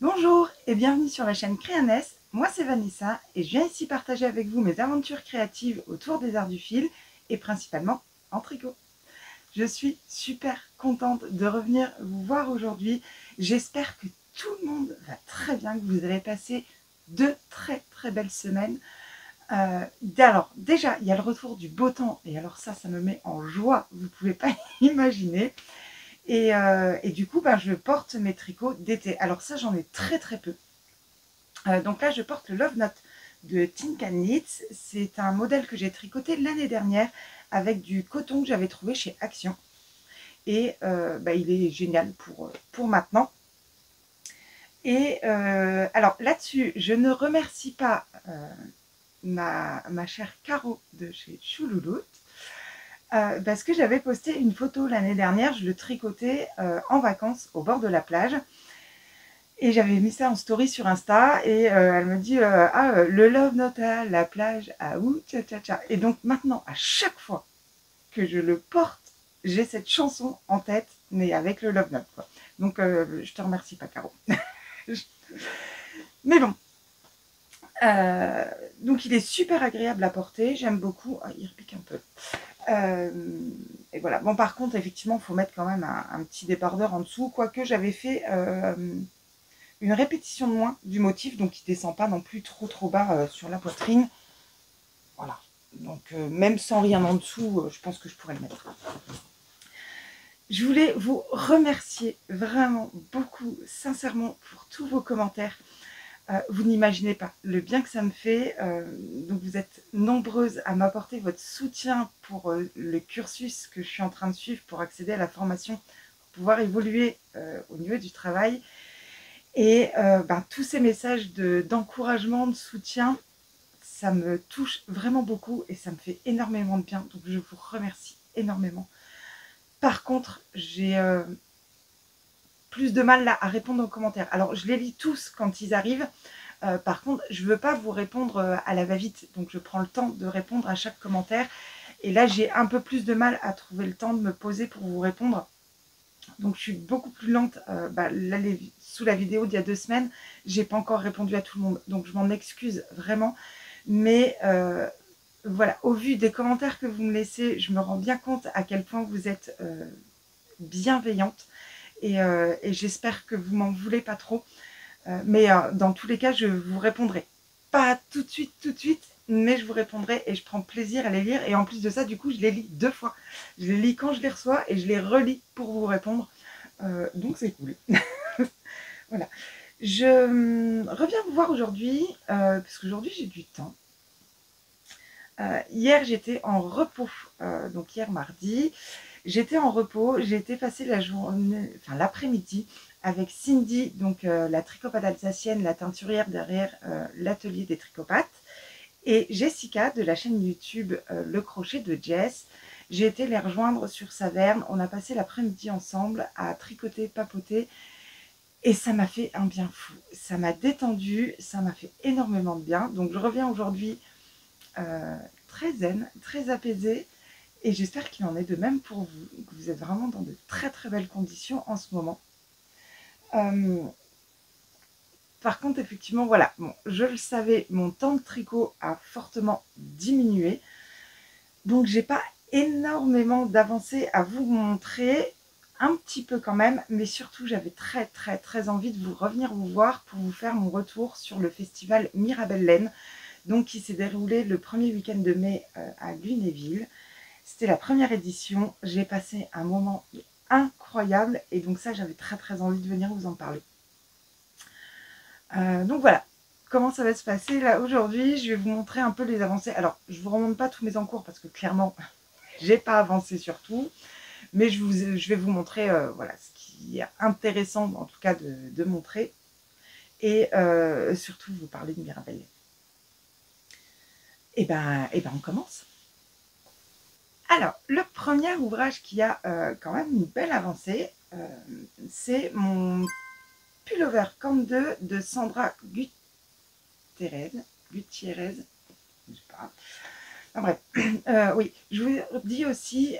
Bonjour et bienvenue sur la chaîne Créaness. Moi c'est Vanessa et je viens ici partager avec vous mes aventures créatives autour des arts du fil et principalement en tricot. Je suis super contente de revenir vous voir aujourd'hui. J'espère que tout le monde va très bien, que vous allez passer deux très belles semaines. Alors déjà il y a le retour du beau temps et alors ça me met en joie, vous ne pouvez pas imaginer. Et du coup, je porte mes tricots d'été. Alors ça, j'en ai très peu. Donc là, je porte le Love Note de Tin Can Knits. C'est un modèle que j'ai tricoté l'année dernière avec du coton que j'avais trouvé chez Action. Et il est génial pour maintenant. Et alors là-dessus, je ne remercie pas ma chère Caro de chez Choulouloute. Parce que j'avais posté une photo l'année dernière, je le tricotais en vacances au bord de la plage. Et j'avais mis ça en story sur Insta et elle me dit le Love Note à la plage, à où tcha tcha tcha. Et donc maintenant, à chaque fois que je le porte, j'ai cette chanson en tête, mais avec le Love Note, quoi. Donc je te remercie pas, Caro. Mais bon. Donc il est super agréable à porter, j'aime beaucoup. Ah, il repique un peu. Et voilà. Bon, par contre, effectivement, il faut mettre quand même un petit débardeur en dessous, quoique j'avais fait une répétition de moins du motif, donc il ne descend pas non plus trop bas sur la poitrine. Voilà. Donc même sans rien en dessous, je pense que je pourrais le mettre. Je voulais vous remercier vraiment beaucoup, sincèrement, pour tous vos commentaires. Vous n'imaginez pas le bien que ça me fait. Donc vous êtes nombreuses à m'apporter votre soutien pour le cursus que je suis en train de suivre pour accéder à la formation, pour pouvoir évoluer au niveau du travail. Et tous ces messages d'encouragement, de soutien, ça me touche vraiment beaucoup et ça me fait énormément de bien. Donc je vous remercie énormément. Par contre, j'ai plus de mal là à répondre aux commentaires. Alors je les lis tous quand ils arrivent. Par contre, je ne veux pas vous répondre à la va-vite. Donc je prends le temps de répondre à chaque commentaire. Et là, j'ai un peu plus de mal à trouver le temps de me poser pour vous répondre. Donc je suis beaucoup plus lente. Là, sous la vidéo d'il y a 2 semaines, j'ai pas encore répondu à tout le monde. Donc je m'en excuse vraiment. Mais voilà, au vu des commentaires que vous me laissez, je me rends bien compte à quel point vous êtes bienveillante. Et j'espère que vous m'en voulez pas trop. Mais dans tous les cas, je vous répondrai. Pas tout de suite, mais je vous répondrai et je prends plaisir à les lire. Et en plus de ça, du coup, je les lis 2 fois. Je les lis quand je les reçois et je les relis pour vous répondre. Donc c'est cool. Voilà. Je reviens vous voir aujourd'hui, parce qu'aujourd'hui j'ai du temps. Hier j'étais en repos, donc hier mardi, j'étais en repos, j'ai été passer la journée, enfin l'après-midi avec Cindy, donc la tricopathe alsacienne, la teinturière derrière l'atelier des tricopates, et Jessica de la chaîne YouTube Le Crochet de Jess. J'ai été les rejoindre sur Saverne, on a passé l'après-midi ensemble à tricoter, papoter, et ça m'a fait un bien fou. Ça m'a détendu, ça m'a fait énormément de bien. Donc je reviens aujourd'hui très zen, très apaisée. Et j'espère qu'il en est de même pour vous, que vous êtes vraiment dans de très belles conditions en ce moment. Par contre, effectivement, voilà, bon, je le savais, mon temps de tricot a fortement diminué. Donc, j'ai pas énormément d'avancées à vous montrer, un petit peu quand même, mais surtout, j'avais très envie de vous revenir vous voir pour vous faire mon retour sur le festival Mirabelle Laine, donc qui s'est déroulé le premier week-end de mai à Lunéville. C'était la première édition. J'ai passé un moment incroyable et donc ça, j'avais très envie de venir vous en parler. Donc voilà, comment ça va se passer là aujourd'hui. Je vais vous montrer un peu les avancées. Alors, je ne vous remonte pas tous mes encours parce que clairement, j'ai pas avancé sur tout. Mais je vais vous montrer voilà, ce qui est intéressant en tout cas de montrer. Et surtout vous parler de Mirabelle. Et ben on commence. Alors, le premier ouvrage qui a quand même une belle avancée, c'est mon pullover Camp 2 de Sandra Gutierrez, je sais pas. Enfin, bref, oui, je vous dis aussi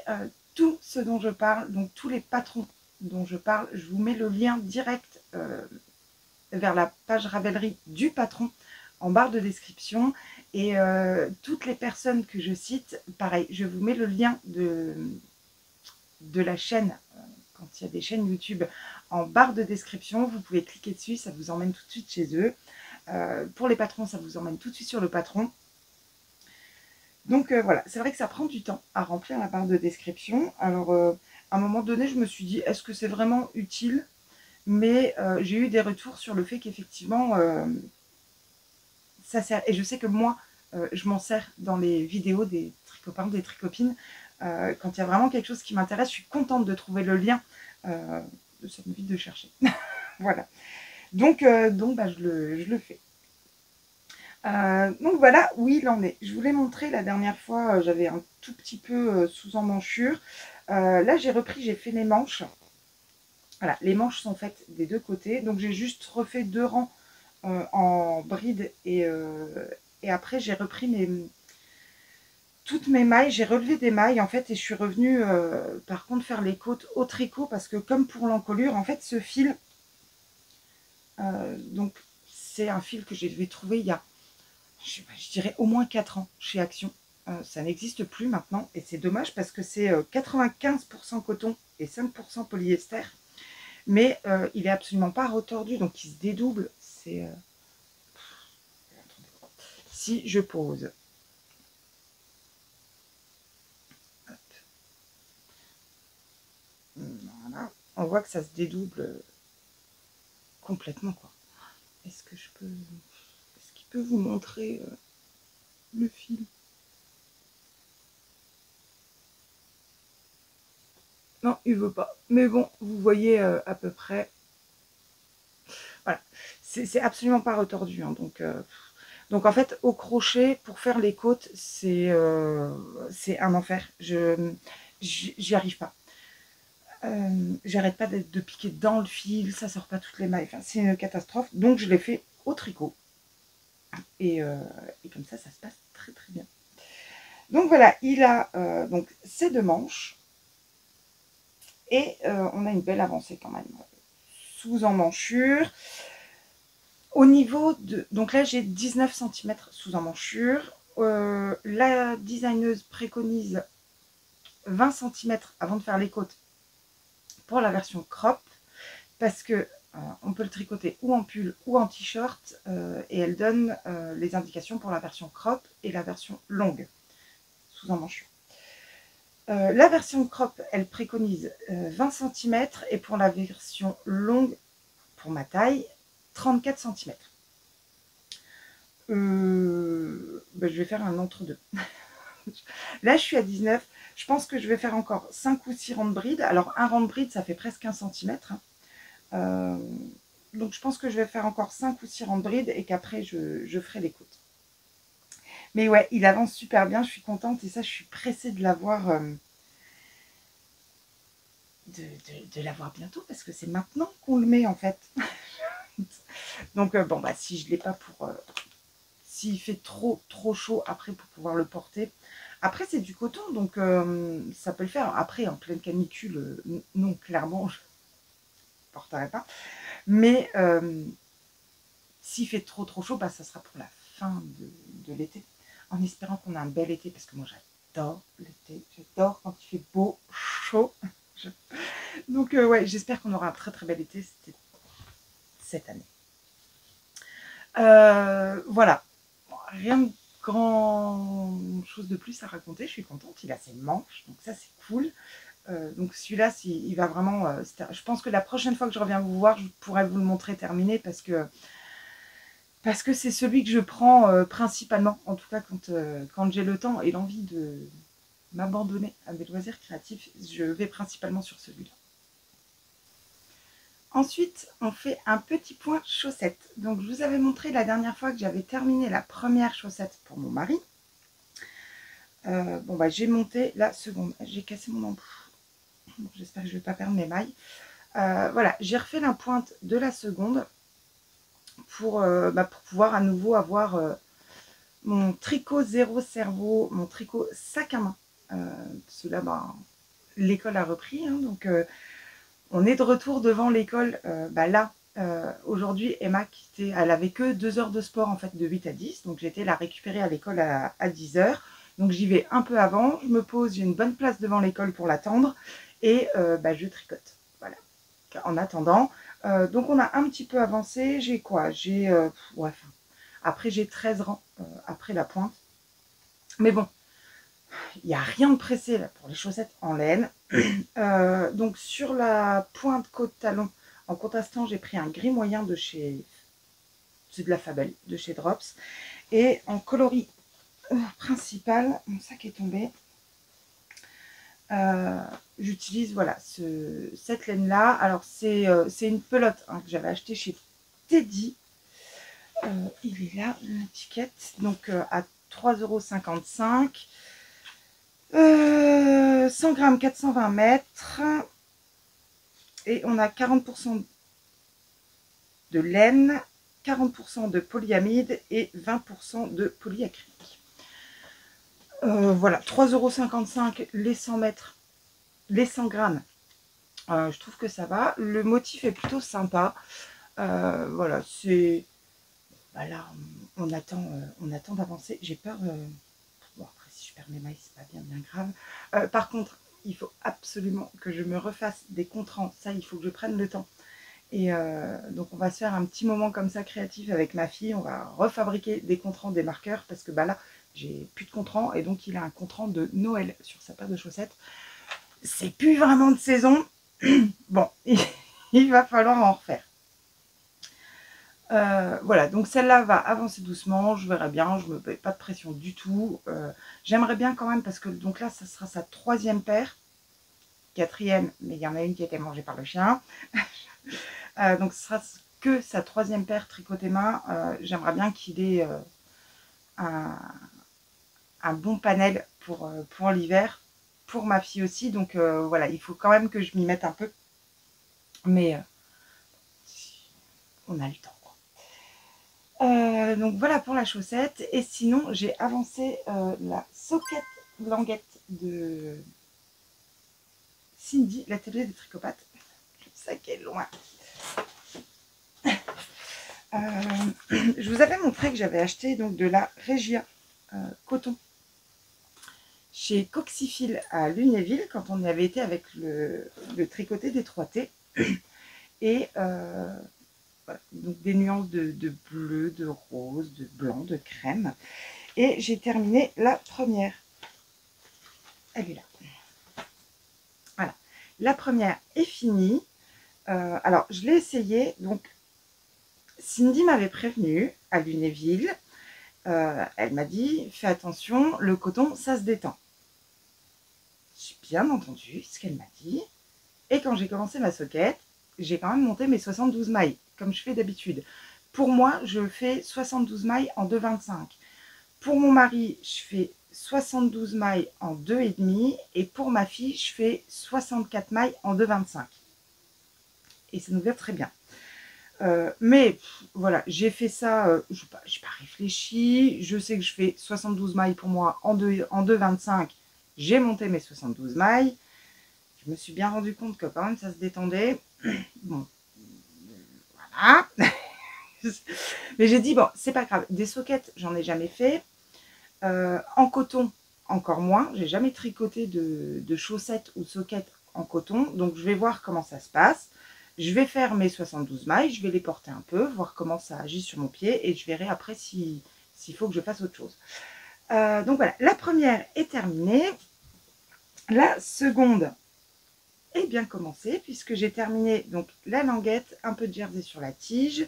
tout ce dont je parle, donc tous les patrons dont je parle, je vous mets le lien direct vers la page Ravelry du patron en barre de description. Et toutes les personnes que je cite, pareil, je vous mets le lien de la chaîne, quand il y a des chaînes YouTube, en barre de description. Vous pouvez cliquer dessus, ça vous emmène tout de suite chez eux. Pour les patrons, ça vous emmène tout de suite sur le patron. Donc voilà, c'est vrai que ça prend du temps à remplir la barre de description. Alors, à un moment donné, je me suis dit, est-ce que c'est vraiment utile? Mais j'ai eu des retours sur le fait qu'effectivement, ça sert. Et je sais que moi, je m'en sers dans les vidéos des tricopains, des tricopines. Quand il y a vraiment quelque chose qui m'intéresse, je suis contente de trouver le lien. Ça m'évite de chercher. Voilà. Donc bah, je le fais. Donc voilà où il en est. Je vous l'ai montré la dernière fois, j'avais un tout petit peu sous emmanchure. Là, j'ai repris, j'ai fait les manches. Voilà, les manches sont faites des deux côtés. Donc j'ai juste refait 2 rangs en bride et après j'ai repris toutes mes mailles. J'ai relevé des mailles en fait et je suis revenue par contre faire les côtes au tricot parce que comme pour l'encolure, en fait ce fil, donc c'est un fil que j'ai trouvé il y a je dirais au moins 4 ans chez Action. Ça n'existe plus maintenant et c'est dommage parce que c'est 95% coton et 5% polyester. Mais il est absolument pas retordu, donc il se dédouble. C'est si je pose. Hop. Voilà. On voit que ça se dédouble complètement, quoi. Est-ce que je peux... Est-ce qu'il peut vous montrer le fil? Non, il veut pas. Mais bon, vous voyez à peu près. Voilà. C'est absolument pas retordu. Hein, donc en fait, au crochet, pour faire les côtes, c'est un enfer. J'y arrive pas. J'arrête pas de piquer dans le fil, ça sort pas toutes les mailles. Enfin, c'est une catastrophe. Donc je l'ai fait au tricot. Et comme ça se passe très très bien. Donc voilà, il a donc ces 2 manches. Et on a une belle avancée quand même. Sous emmanchure. Au niveau de... Donc là, j'ai 19 cm sous emmanchure. La designeuse préconise 20 cm avant de faire les côtes pour la version crop. Parce que on peut le tricoter ou en pull ou en t-shirt. Et elle donne les indications pour la version crop et la version longue sous emmanchure. La version crop, elle préconise 20 cm et pour la version longue, pour ma taille, 34 cm. Ben, je vais faire un entre-deux. Là, je suis à 19. Je pense que je vais faire encore 5 ou 6 rangs de bride. Alors, un rang de bride, ça fait presque 1 cm. Hein. Donc, je pense que je vais faire encore 5 ou 6 rangs de bride et qu'après, je ferai les côtes. Mais ouais, il avance super bien. Je suis contente et ça, je suis pressée de l'avoir... de l'avoir bientôt parce que c'est maintenant qu'on le met en fait. Donc bon bah si je l'ai pas pour s'il fait trop chaud après pour pouvoir le porter. Après c'est du coton donc ça peut le faire. Après en pleine canicule non clairement je ne porterai pas. Mais s'il fait trop chaud, bah ça sera pour la fin de l'été. En espérant qu'on a un bel été parce que moi j'adore l'été. J'adore quand il fait beau, chaud. Donc ouais, j'espère qu'on aura un très très bel été cette année. Voilà, rien de grand chose de plus à raconter. Je suis contente, il a ses manches, donc ça c'est cool. Donc celui-là, il va vraiment... je pense que la prochaine fois que je reviens vous voir, je pourrai vous le montrer terminé parce que c'est celui que je prends principalement, en tout cas quand j'ai le temps et l'envie de m'abandonner à mes loisirs créatifs, je vais principalement sur celui-là. Ensuite, on fait un petit point chaussettes. Donc, je vous avais montré la dernière fois que j'avais terminé la première chaussette pour mon mari. Bon, bah, j'ai monté la seconde. J'ai cassé mon embout. J'espère que je ne vais pas perdre mes mailles. Voilà, j'ai refait la pointe de la seconde pour pouvoir à nouveau avoir mon tricot zéro cerveau, mon tricot sac à main. Parce que là, bah, l'école a repris, hein, donc... on est de retour devant l'école, là, Aujourd'hui, Emma quittait, elle avait que 2 heures de sport en fait, de 8 à 10. Donc j'étais la récupérer à l'école à 10 heures. Donc j'y vais un peu avant, je me pose, j'ai une bonne place devant l'école pour l'attendre et je tricote. Voilà. En attendant, donc on a un petit peu avancé. J'ai quoi? J'ai ouais, après j'ai 13 rangs après la pointe. Mais bon, il n'y a rien de pressé là pour les chaussettes en laine. Donc sur la pointe côte talon, en contrastant, j'ai pris un gris moyen de chez, c'est de la Fabel, de chez Drops. Et en coloris principal, mon sac est tombé. J'utilise voilà cette laine là. Alors c'est une pelote hein, que j'avais acheté chez Teddy. Il est là l'étiquette, donc à 3,55 €. 100 grammes, 420 mètres. Et on a 40% de laine, 40% de polyamide et 20% de polyacrylique. Voilà, 3,55 € les 100 mètres, les 100 grammes. Je trouve que ça va. Le motif est plutôt sympa. Voilà, c'est... Là, on attend d'avancer. J'ai peur... Bon, après, si je perds mes mailles, c'est pas bien grave. Par contre, il faut absolument que je me refasse des contrans. Ça, il faut que je prenne le temps. Et donc on va se faire un petit moment comme ça créatif avec ma fille. On va refabriquer des contrans, des marqueurs, parce que là j'ai plus de contrans et donc il a un contran de Noël sur sa paire de chaussettes. C'est plus vraiment de saison. Bon, il va falloir en refaire. Voilà, donc celle-là va avancer doucement, je verrai bien, je me mets pas de pression du tout. J'aimerais bien quand même, parce que donc là ça sera sa 3e paire, 4e, mais il y en a une qui a été mangée par le chien. Donc ce sera que sa 3e paire tricotée main. J'aimerais bien qu'il ait un bon panel pour l'hiver, pour ma fille aussi. Donc voilà, il faut quand même que je m'y mette un peu. Mais on a le temps. Donc voilà pour la chaussette. Et sinon, j'ai avancé la socket languette de Cindy, l'atelier des tricopathes. Je sais qu'elle est loin. Je vous avais montré que j'avais acheté donc de la Regia coton chez Coxifil à Lunéville quand on y avait été avec le tricoté des 3T. Et voilà, donc des nuances de bleu, de rose, de blanc, de crème. Et j'ai terminé la première. Elle est là. Voilà. La première est finie. Alors, je l'ai essayé. Donc, Cindy m'avait prévenu à Lunéville. Elle m'a dit, fais attention, le coton, ça se détend. J'ai bien entendu ce qu'elle m'a dit. Et quand j'ai commencé ma socket, j'ai quand même monté mes 72 mailles, comme je fais d'habitude. Pour moi, je fais 72 mailles en 2,25. Pour mon mari, je fais 72 mailles en 2,5. Et pour ma fille, je fais 64 mailles en 2,25. Et ça nous va très bien. Mais voilà, j'ai fait ça, je n'ai pas réfléchi. Je sais que je fais 72 mailles pour moi en 2,25. J'ai monté mes 72 mailles. Je me suis bien rendu compte que quand même ça se détendait. Bon, voilà. Mais j'ai dit, bon, c'est pas grave. Des sockets, j'en ai jamais fait. En coton, encore moins. J'ai jamais tricoté de chaussettes ou sockets en coton. Donc, je vais voir comment ça se passe. Je vais faire mes 72 mailles. Je vais les porter un peu, voir comment ça agit sur mon pied. Et je verrai après s'il faut que je fasse autre chose. Donc, voilà. La première est terminée. La seconde est bien commencée puisque j'ai terminé donc la languette, un peu de jersey sur la tige.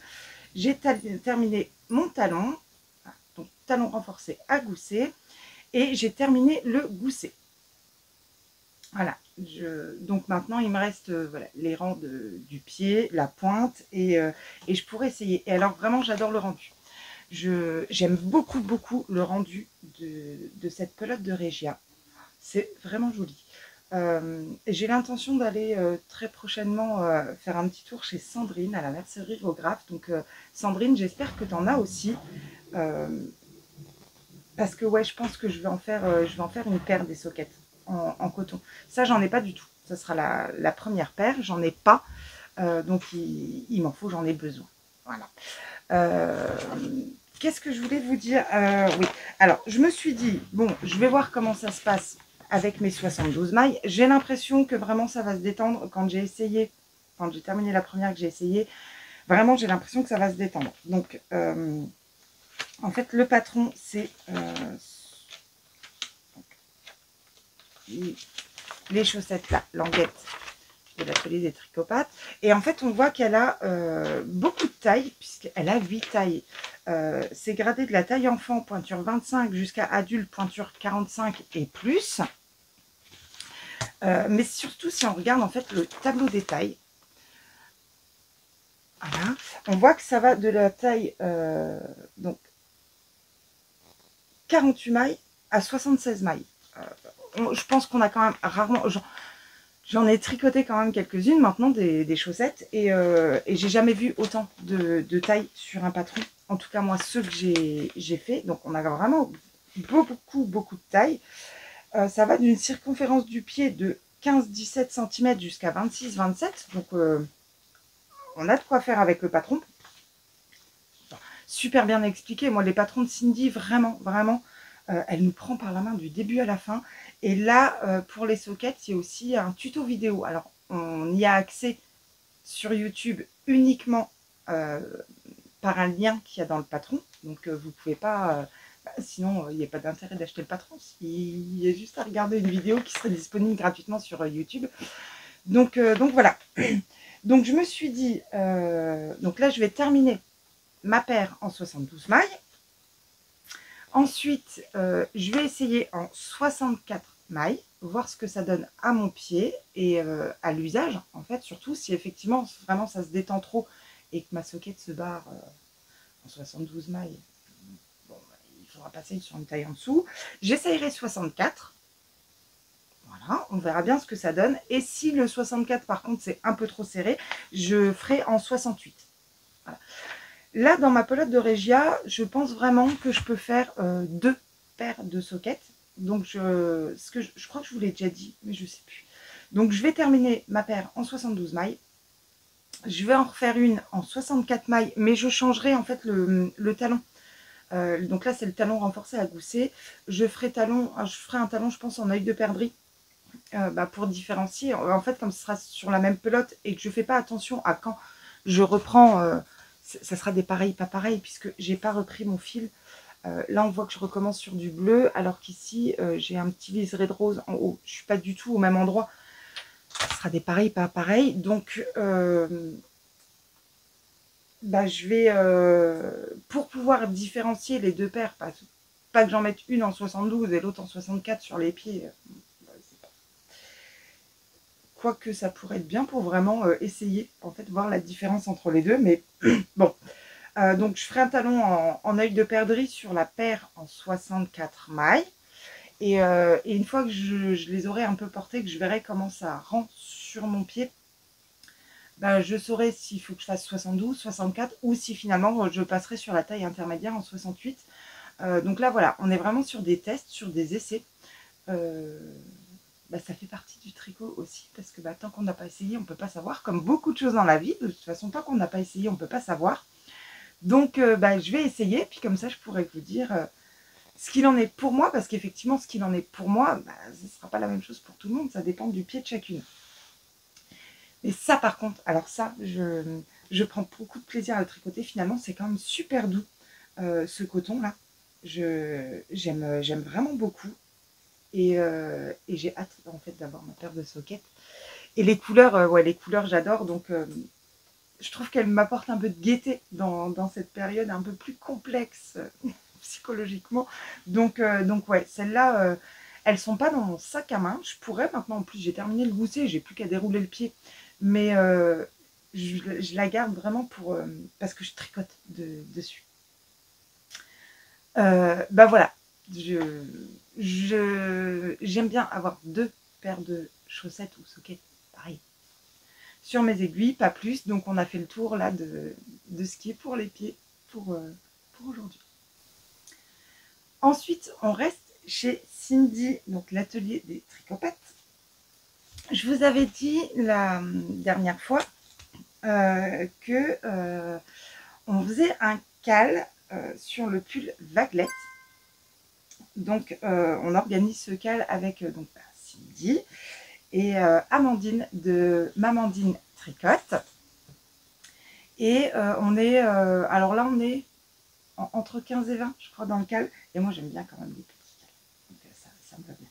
J'ai terminé mon talon, donc talon renforcé à gousset, et j'ai terminé le gousset. Voilà, donc maintenant il me reste voilà, les rangs du pied, la pointe, et je pourrais essayer. Et alors vraiment j'adore le rendu. J'aime beaucoup le rendu de cette pelote de Regia. C'est vraiment joli. J'ai l'intention d'aller très prochainement faire un petit tour chez Sandrine à la mercerie Rographe. Donc Sandrine, j'espère que tu en as aussi. Parce que ouais, je pense que je vais en faire une paire des sockets en coton. Ça, j'en ai pas du tout. Ça sera la première paire. J'en ai pas. Donc il m'en faut, j'en ai besoin. Voilà. Qu'est-ce que je voulais vous dire? Oui, alors je me suis dit, bon, je vais voir comment ça se passe avec mes 72 mailles. J'ai l'impression que vraiment ça va se détendre quand j'ai essayé, quand j'ai terminé la première que j'ai essayé. Vraiment, j'ai l'impression que ça va se détendre. Donc, en fait, le patron, c'est les chaussettes là, languettes de l'atelier des tricopathes. Et en fait, on voit qu'elle a beaucoup de tailles, puisqu'elle a 8 tailles. C'est gradé de la taille enfant, pointure 25, jusqu'à adulte, pointure 45 et plus. Mais surtout, si on regarde en fait le tableau des tailles, voilà, on voit que ça va de la taille donc 48 mailles à 76 mailles. Je pense qu'on a quand même rarement... J'en ai tricoté quand même quelques-unes maintenant, des chaussettes, et j'ai jamais vu autant de taille sur un patron. En tout cas, moi, ceux que j'ai fait. Donc, on a vraiment beaucoup de taille. Ça va d'une circonférence du pied de 15-17 cm jusqu'à 26-27. Donc, on a de quoi faire avec le patron. Super bien expliqué. Moi, les patrons de Cindy, vraiment, elle nous prend par la main du début à la fin. Et là, pour les sockets, il y a aussi un tuto vidéo. Alors, on y a accès sur YouTube uniquement par un lien qu'il y a dans le patron. Donc, vous ne pouvez pas... sinon, il n'y a pas d'intérêt d'acheter le patron. Il y a juste à regarder une vidéo qui serait disponible gratuitement sur YouTube. Donc voilà. Donc, je me suis dit... donc là, je vais terminer ma paire en 72 mailles. Ensuite, je vais essayer en 64 mailles, voir ce que ça donne à mon pied et à l'usage, en fait, surtout si effectivement, vraiment, ça se détend trop et que ma socket se barre en 72 mailles. Bon, il faudra passer sur une taille en dessous. J'essayerai 64. Voilà, on verra bien ce que ça donne. Et si le 64, par contre, c'est un peu trop serré, je ferai en 68. Voilà. Là, dans ma pelote de Regia, je pense vraiment que je peux faire 2 paires de sockets. Donc, je crois que je vous l'ai déjà dit, mais je ne sais plus. Donc, je vais terminer ma paire en 72 mailles. Je vais en refaire une en 64 mailles, mais je changerai en fait le talon. Donc là, c'est le talon renforcé à gousset. Je ferai un talon, je pense, en œil de perdrix. Pour différencier. En fait, comme ce sera sur la même pelote et que je ne fais pas attention à quand je reprends... ça sera des pareils, pas pareils, puisque j'ai pas repris mon fil. Là, on voit que je recommence sur du bleu, alors qu'ici, j'ai un petit liseré de rose en haut. Je suis pas du tout au même endroit. Ce sera des pareils, pas pareils. Donc, je vais, pour pouvoir différencier les deux paires, pas que j'en mette une en 72 et l'autre en 64 sur les pieds. Quoique ça pourrait être bien pour vraiment essayer, en fait, voir la différence entre les deux. Mais bon, donc je ferai un talon en œil de perdrix sur la paire en 64 mailles. Et une fois que je les aurai un peu portés, que je verrai comment ça rend sur mon pied, je saurai s'il faut que je fasse 72, 64 ou si finalement je passerai sur la taille intermédiaire en 68. Donc là, voilà, on est vraiment sur des tests, sur des essais. Ça fait partie du tricot aussi, parce que tant qu'on n'a pas essayé, on ne peut pas savoir. Comme beaucoup de choses dans la vie, de toute façon, tant qu'on n'a pas essayé, on ne peut pas savoir. Donc, je vais essayer, puis comme ça, je pourrais vous dire ce qu'il en est pour moi, parce qu'effectivement, ce qu'il en est pour moi, ce ne sera pas la même chose pour tout le monde, ça dépend du pied de chacune. Et ça, par contre, alors ça, je prends beaucoup de plaisir à le tricoter. Finalement, c'est quand même super doux, ce coton-là. J'aime vraiment beaucoup. Et j'ai hâte en fait d'avoir ma paire de sockets. Et les couleurs, les couleurs j'adore. Donc je trouve qu'elles m'apportent un peu de gaieté dans cette période un peu plus complexe psychologiquement. Donc ouais, celles-là, elles sont pas dans mon sac à main. Je pourrais maintenant, en plus j'ai terminé le gousset, j'ai plus qu'à dérouler le pied. Mais je la garde vraiment pour parce que je tricote dessus. Voilà. J'aime bien avoir 2 paires de chaussettes ou sockets, pareil, sur mes aiguilles, pas plus. Donc on a fait le tour là de ce qui est pour les pieds pour aujourd'hui. Ensuite, on reste chez Cindy, donc l'atelier des tricopathes. Je vous avais dit la dernière fois on faisait un cal sur le pull vaguelette. Donc, on organise ce cal avec donc, Cindy et Amandine de Mamandine Tricote. Et on est, alors là, on est entre 15 et 20, je crois, dans le cal. Et moi, j'aime bien quand même les petits cals. Donc, ça me va bien.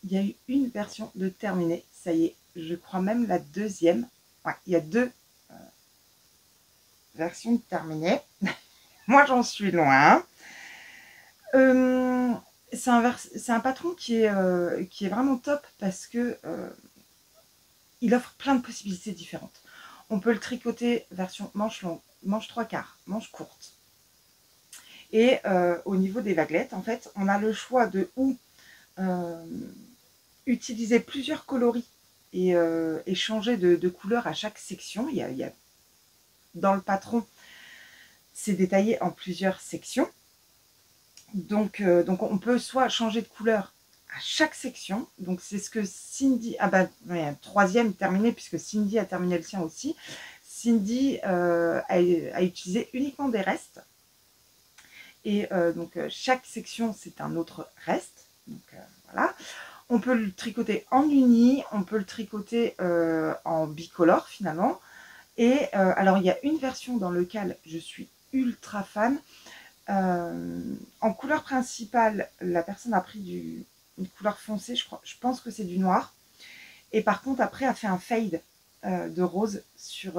Il y a eu une version de terminée. Ça y est, je crois même la deuxième. Ouais, il y a deux versions de terminée. Moi, j'en suis loin. C'est un patron qui est vraiment top parce que il offre plein de possibilités différentes. On peut le tricoter version manche longue, manche 3/4, manche courte. Et au niveau des vaguelettes, en fait, on a le choix de utiliser plusieurs coloris et changer de couleur à chaque section. Il y a, dans le patron, c'est détaillé en plusieurs sections. Donc on peut soit changer de couleur à chaque section. Donc c'est ce que Cindy, un troisième terminé puisque Cindy a terminé le sien aussi. Cindy a utilisé uniquement des restes. Et donc chaque section c'est un autre reste. Donc voilà. On peut le tricoter en uni, on peut le tricoter en bicolore finalement. Et alors il y a une version dans laquelle je suis ultra fan. En couleur principale, la personne a pris une couleur foncée, je pense que c'est du noir. Et par contre, après, a fait un fade de rose sur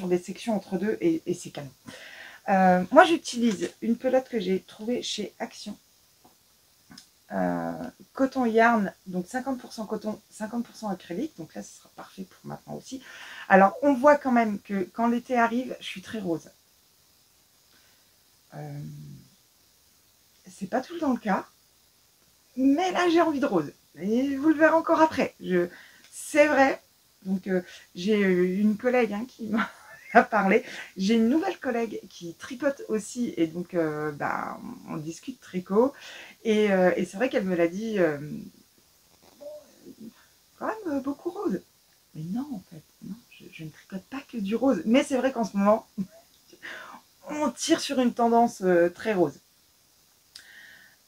les sections entre deux et c'est canon. Moi, j'utilise une pelote que j'ai trouvée chez Action. Coton yarn, donc 50% coton, 50% acrylique. Donc là, ce sera parfait pour maintenant aussi. Alors, on voit quand même que quand l'été arrive, je suis très rose. C'est pas tout le temps le cas, mais là j'ai envie de rose et vous le verrez encore après. C'est vrai. Donc j'ai une collègue qui m'a parlé. J'ai une nouvelle collègue qui tricote aussi et donc on discute tricot et c'est vrai qu'elle me l'a dit quand même beaucoup rose. Mais non en fait, non, je ne tricote pas que du rose. Mais c'est vrai qu'en ce moment on tire sur une tendance très rose.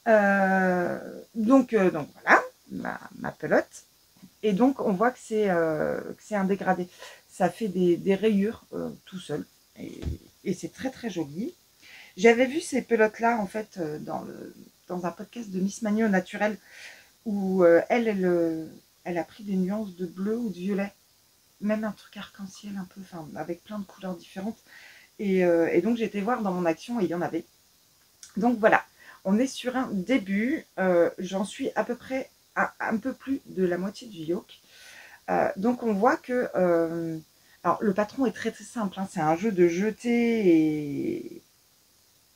Donc voilà, ma pelote. Et donc, on voit que c'est un dégradé. Ça fait des rayures tout seul. Et c'est très, très joli. J'avais vu ces pelotes-là, en fait, dans un podcast de Miss Mani au naturel, où elle a pris des nuances de bleu ou de violet. Même un truc arc-en-ciel un peu, enfin, avec plein de couleurs différentes. Et donc, j'ai été voir dans mon action et il y en avait. Donc, voilà. On est sur un début. J'en suis à peu près à un peu plus de la moitié du yoke. Donc on voit que alors le patron est très très simple, hein, c'est un jeu de jeter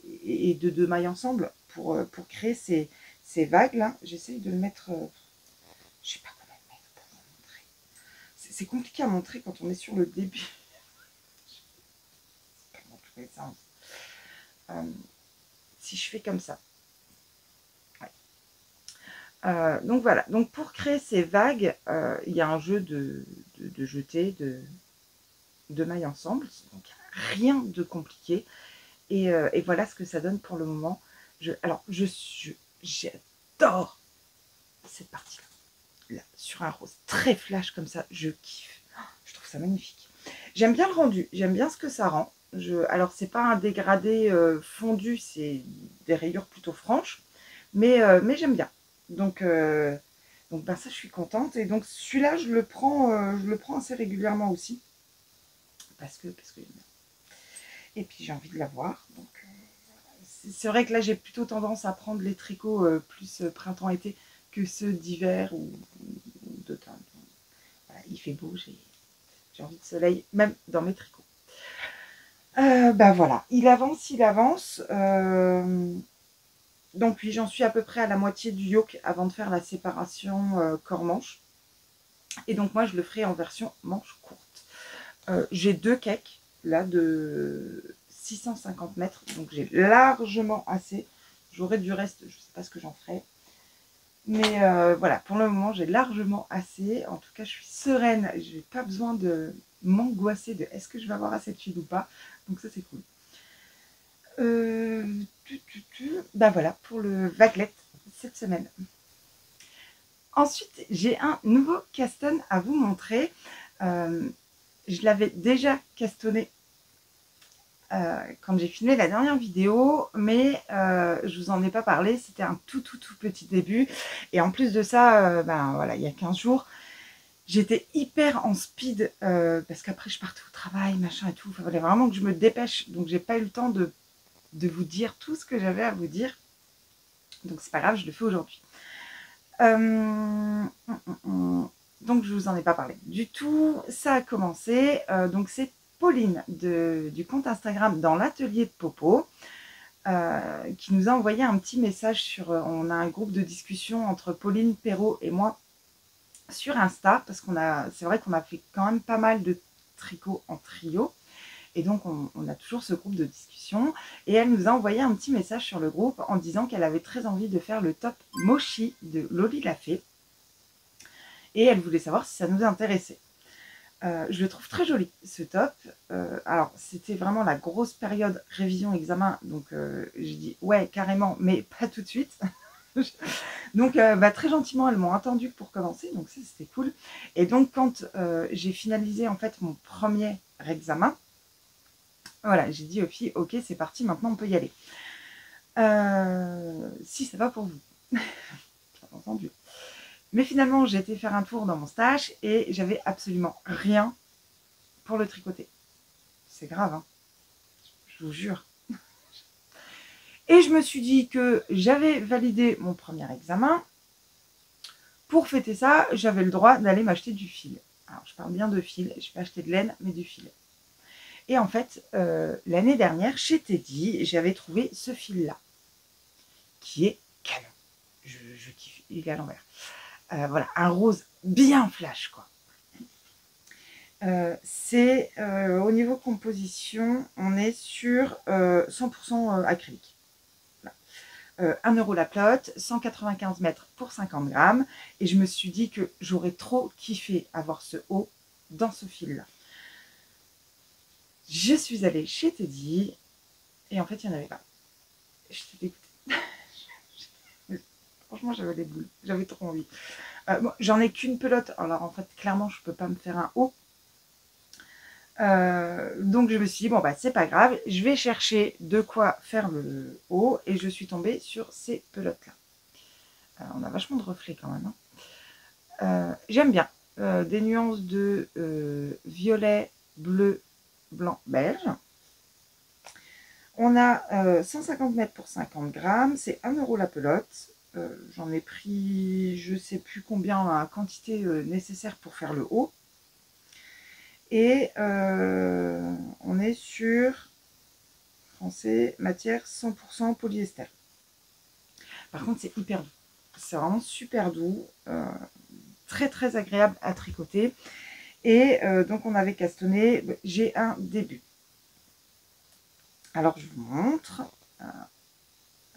et de mailles ensemble pour créer ces vagues là. J'essaye de le mettre, je sais pas comment le mettre pour vous montrer. C'est compliqué à montrer quand on est sur le début. C'est pas montrer ça. Si je fais comme ça. Donc voilà, donc pour créer ces vagues, il y a un jeu de jeter, de mailles ensemble, donc rien de compliqué. Et voilà ce que ça donne pour le moment. J'adore cette partie-là. Là, sur un rose très flash comme ça, je kiffe. Je trouve ça magnifique. J'aime bien le rendu, j'aime bien ce que ça rend. Alors, c'est pas un dégradé fondu, c'est des rayures plutôt franches, mais j'aime bien. Donc ça, je suis contente. Et donc, celui-là, je le prends assez régulièrement aussi. Parce que j'aime bien. Et puis, j'ai envie de l'avoir. Donc, c'est vrai que là, j'ai plutôt tendance à prendre les tricots plus printemps-été que ceux d'hiver ou d'automne. Voilà, il fait beau, j'ai envie de soleil, même dans mes tricots. Voilà, il avance. Donc oui, j'en suis à peu près à la moitié du yoke avant de faire la séparation corps-manche. Et donc moi, je le ferai en version manche courte. J'ai deux cakes, là, de 650 mètres. Donc j'ai largement assez. J'aurai du reste, je ne sais pas ce que j'en ferai. Mais voilà, pour le moment, j'ai largement assez. En tout cas, je suis sereine. Je n'ai pas besoin de m'angoisser de est-ce que je vais avoir assez de fil ou pas. Donc ça, c'est cool. Ben voilà, pour le vaguelette cette semaine. Ensuite, j'ai un nouveau caston à vous montrer. Je l'avais déjà castonné quand j'ai filmé la dernière vidéo, mais je vous en ai pas parlé. C'était un tout petit début. Et en plus de ça, ben voilà, il y a 15 jours, j'étais hyper en speed parce qu'après je partais au travail, machin et tout. Il fallait vraiment que je me dépêche. Donc j'ai pas eu le temps de vous dire tout ce que j'avais à vous dire. Donc c'est pas grave, je le fais aujourd'hui. Donc je vous en ai pas parlé du tout. Ça a commencé. Donc c'est Pauline du compte Instagram dans l'atelier de Popo qui nous a envoyé un petit message sur. On a un groupe de discussion entre Pauline Perrault et moi sur Insta parce c'est vrai qu'on a fait quand même pas mal de tricot en trio. Et donc, on a toujours ce groupe de discussion. Et elle nous a envoyé un petit message sur le groupe en disant qu'elle avait très envie de faire le top Mochi de Loli la Fée. Et elle voulait savoir si ça nous intéressait. Je le trouve très joli, ce top. Alors, c'était vraiment la grosse période révision-examen. Donc, j'ai dit, ouais, carrément, mais pas tout de suite. Donc, très gentiment, elles m'ont attendu pour commencer. Donc, ça, c'était cool. Et donc, quand j'ai finalisé, en fait, mon premier examen, voilà, j'ai dit aux filles, ok, c'est parti, maintenant on peut y aller. Si ça va pour vous. Bien entendu. Mais finalement, j'ai été faire un tour dans mon stage et j'avais absolument rien pour le tricoter. C'est grave, hein, je vous jure. Et je me suis dit que j'avais validé mon premier examen. Pour fêter ça, j'avais le droit d'aller m'acheter du fil. Alors, je parle bien de fil, je vais acheter de laine, mais du fil. Et en fait, l'année dernière, chez Teddy, j'avais trouvé ce fil-là, qui est canon. Je kiffe, il est à l'envers. Voilà, un rose bien flash, quoi. C'est au niveau composition, on est sur 100% acrylique. Voilà. 1 € la plotte, 195 mètres pour 50 grammes. Et je me suis dit que j'aurais trop kiffé avoir ce haut dans ce fil-là. Je suis allée chez Teddy et en fait, il n'y en avait pas. J'étais dégoûtée. Franchement, j'avais les boules. J'avais trop envie. Bon, j'en ai qu'une pelote. Alors, en fait, clairement, je ne peux pas me faire un haut. Donc, je me suis dit, bon, c'est pas grave. Je vais chercher de quoi faire le haut. Et je suis tombée sur ces pelotes-là. On a vachement de reflets quand même. Hein. J'aime bien. Des nuances de violet, bleu, blanc, beige. On a 150 mètres pour 50 grammes. C'est 1 € la pelote. J'en ai pris, je ne sais plus combien, la quantité nécessaire pour faire le haut. Et on est sur français, matière 100% polyester. Par contre, c'est hyper doux. C'est vraiment super doux. Très agréable à tricoter. Et donc, on avait castonné. J'ai un début. Alors, je vous montre.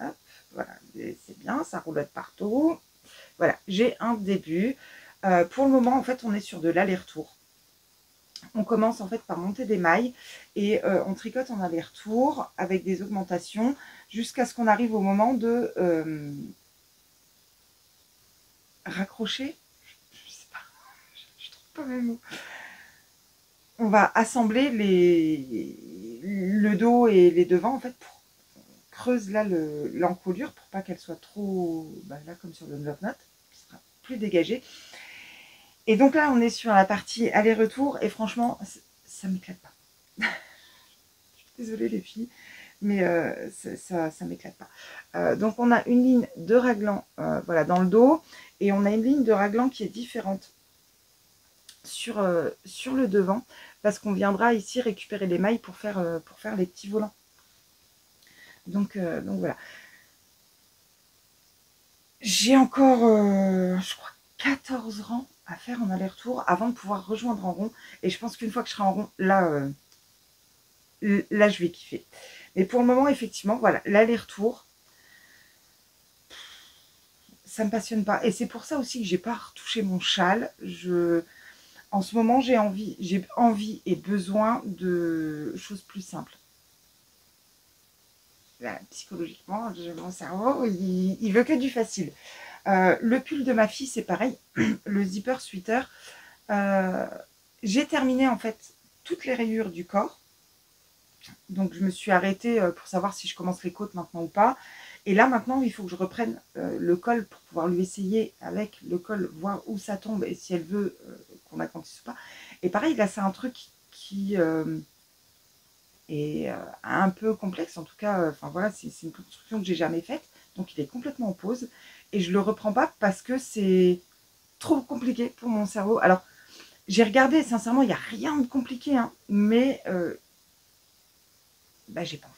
Hop, voilà, c'est bien, ça roulotte partout. Voilà, j'ai un début. Pour le moment, en fait, on est sur de l'aller-retour. On commence en fait par monter des mailles et on tricote en aller-retour avec des augmentations jusqu'à ce qu'on arrive au moment de raccrocher. Je sais pas, je trouve pas mes mots. On va assembler le dos et les devants en fait pour creuse là l'encolure pour pas qu'elle soit trop là comme sur le Love Note, qui sera plus dégagée. Et donc là, on est sur la partie aller-retour et franchement, ça ne m'éclate pas. Je suis désolée les filles, mais ça ne m'éclate pas. Donc on a une ligne de raglan voilà, dans le dos et on a une ligne de raglan qui est différente sur le devant parce qu'on viendra ici récupérer les mailles pour faire les petits volants. Donc voilà. J'ai encore, je crois, 14 rangs à faire en aller-retour avant de pouvoir rejoindre en rond. Et je pense qu'une fois que je serai en rond, là, je vais kiffer. Mais pour le moment, effectivement, voilà, l'aller-retour, ça me passionne pas. Et c'est pour ça aussi que j'ai pas retouché mon châle. En ce moment, j'ai envie et besoin de choses plus simples. Là, psychologiquement, mon cerveau, il veut que du facile. Le pull de ma fille, c'est pareil. Le zipper sweater. J'ai terminé en fait toutes les rayures du corps. Donc je me suis arrêtée pour savoir si je commence les côtes maintenant ou pas. Et là maintenant, il faut que je reprenne le col pour pouvoir lui essayer avec le col, voir où ça tombe et si elle veut qu'on agrandisse ou pas. Et pareil, là c'est un truc qui est un peu complexe. En tout cas, enfin voilà, c'est une construction que j'ai jamais faite. Donc il est complètement en pause. Et je le reprends pas parce que c'est trop compliqué pour mon cerveau. Alors, j'ai regardé, sincèrement, il n'y a rien de compliqué, hein, mais bah, j'ai pas envie.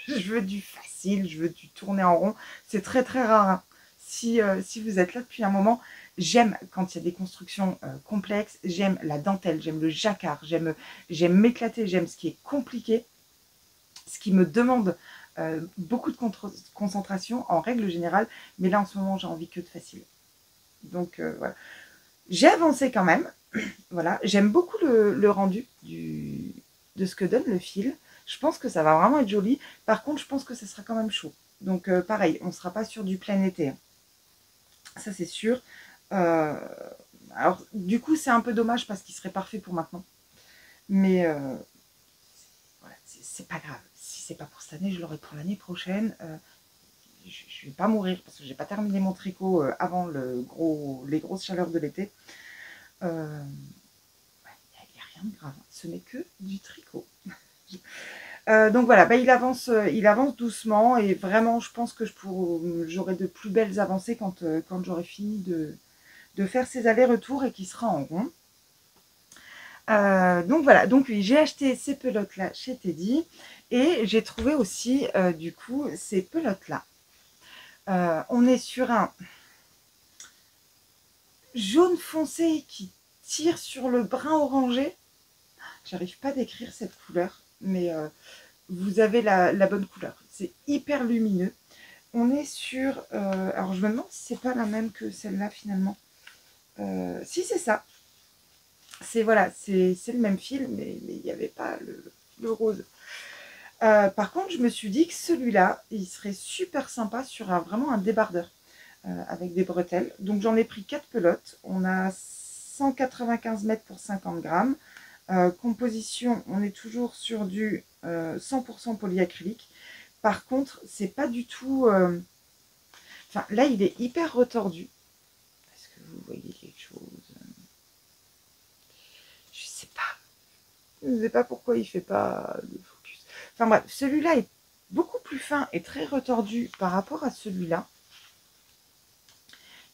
Je veux du facile, je veux du tourner en rond. C'est très très rare. Hein. Si vous êtes là depuis un moment, j'aime quand il y a des constructions complexes, j'aime la dentelle, j'aime le jacquard, j'aime m'éclater, j'aime ce qui est compliqué, ce qui me demande beaucoup de concentration en règle générale. Mais là, en ce moment, j'ai envie que de facile. Donc voilà. J'ai avancé quand même. Voilà, j'aime beaucoup le rendu de ce que donne le fil. Je pense que ça va vraiment être joli. Par contre, je pense que ça sera quand même chaud. Donc pareil, on ne sera pas sur du plein été. Hein. Ça, c'est sûr. Alors, du coup, c'est un peu dommage parce qu'il serait parfait pour maintenant. Mais voilà, c'est pas grave. Si c'est pas pour cette année, je l'aurai pour l'année prochaine. Je vais pas mourir parce que j'ai pas terminé mon tricot avant les grosses chaleurs de l'été. Il n'y a rien de grave, ce n'est que du tricot. Donc voilà, bah, il avance doucement et vraiment je pense que j'aurai de plus belles avancées quand j'aurai fini de faire ces allers-retours et qu'il sera en rond. Donc voilà, donc oui, j'ai acheté ces pelotes là chez Teddy et j'ai trouvé aussi du coup ces pelotes là. On est sur un jaune foncé qui tire sur le brun orangé. J'arrive pas à décrire cette couleur, mais vous avez la bonne couleur. C'est hyper lumineux. On est sur... alors, je me demande si c'est pas la même que celle-là, finalement. Si, c'est ça. C'est voilà, c'est le même fil, mais il n'y avait pas le rose. Par contre, je me suis dit que celui-là, il serait super sympa sur vraiment un débardeur avec des bretelles. Donc, j'en ai pris 4 pelotes. On a 195 mètres pour 50 grammes. Composition, on est toujours sur du 100% polyacrylique. Par contre, c'est pas du tout... Enfin, là, il est hyper retordu. Est-ce que vous voyez quelque chose? Je sais pas. Je ne sais pas pourquoi il fait pas le focus. Enfin bref, celui-là est beaucoup plus fin et très retordu par rapport à celui-là,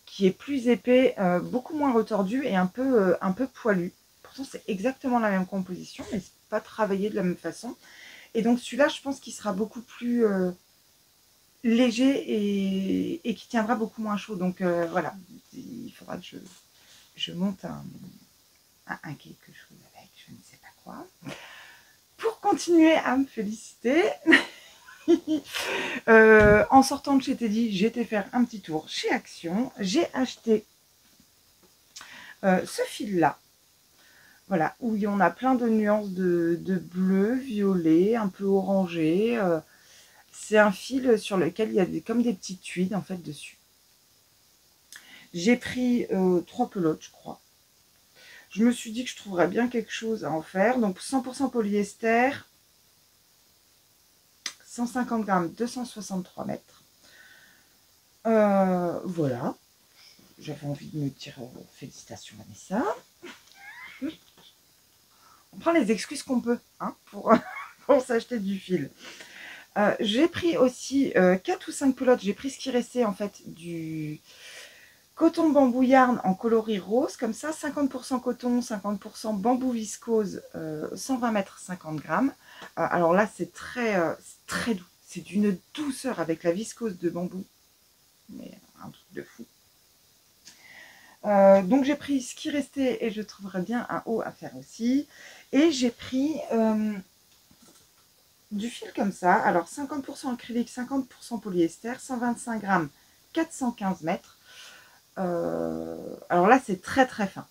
qui est plus épais, beaucoup moins retordu et un peu poilu. Pourtant, c'est exactement la même composition, mais c'est pas travaillé de la même façon. Et donc celui-là, je pense qu'il sera beaucoup plus léger et qui tiendra beaucoup moins chaud. Donc voilà, il faudra que je monte un quelque chose avec, je ne sais pas quoi. Pour continuer à me féliciter, en sortant de chez Teddy, j'ai été faire un petit tour chez Action. J'ai acheté ce fil-là. Voilà, où on a plein de nuances de bleu, violet, un peu orangé. C'est un fil sur lequel il y a comme des petites tuiles en fait dessus. J'ai pris 3 pelotes, je crois. Je me suis dit que je trouverais bien quelque chose à en faire. Donc 100% polyester, 150 grammes, 263 mètres. Voilà. J'avais envie de me dire félicitations Vanessa. On prend les excuses qu'on peut hein, pour s'acheter du fil. J'ai pris aussi 4 ou 5 pelotes. J'ai pris ce qui restait en fait du coton bambou yarn en coloris rose, comme ça, 50% coton, 50% bambou viscose, 120 mètres, 50 grammes. Alors là, c'est très doux. C'est d'une douceur avec la viscose de bambou. Mais un truc de fou. Donc j'ai pris ce qui restait et je trouverais bien un haut à faire aussi. Et j'ai pris du fil comme ça. Alors 50% acrylique, 50% polyester, 125 grammes 415 mètres. Alors là, c'est très très fin.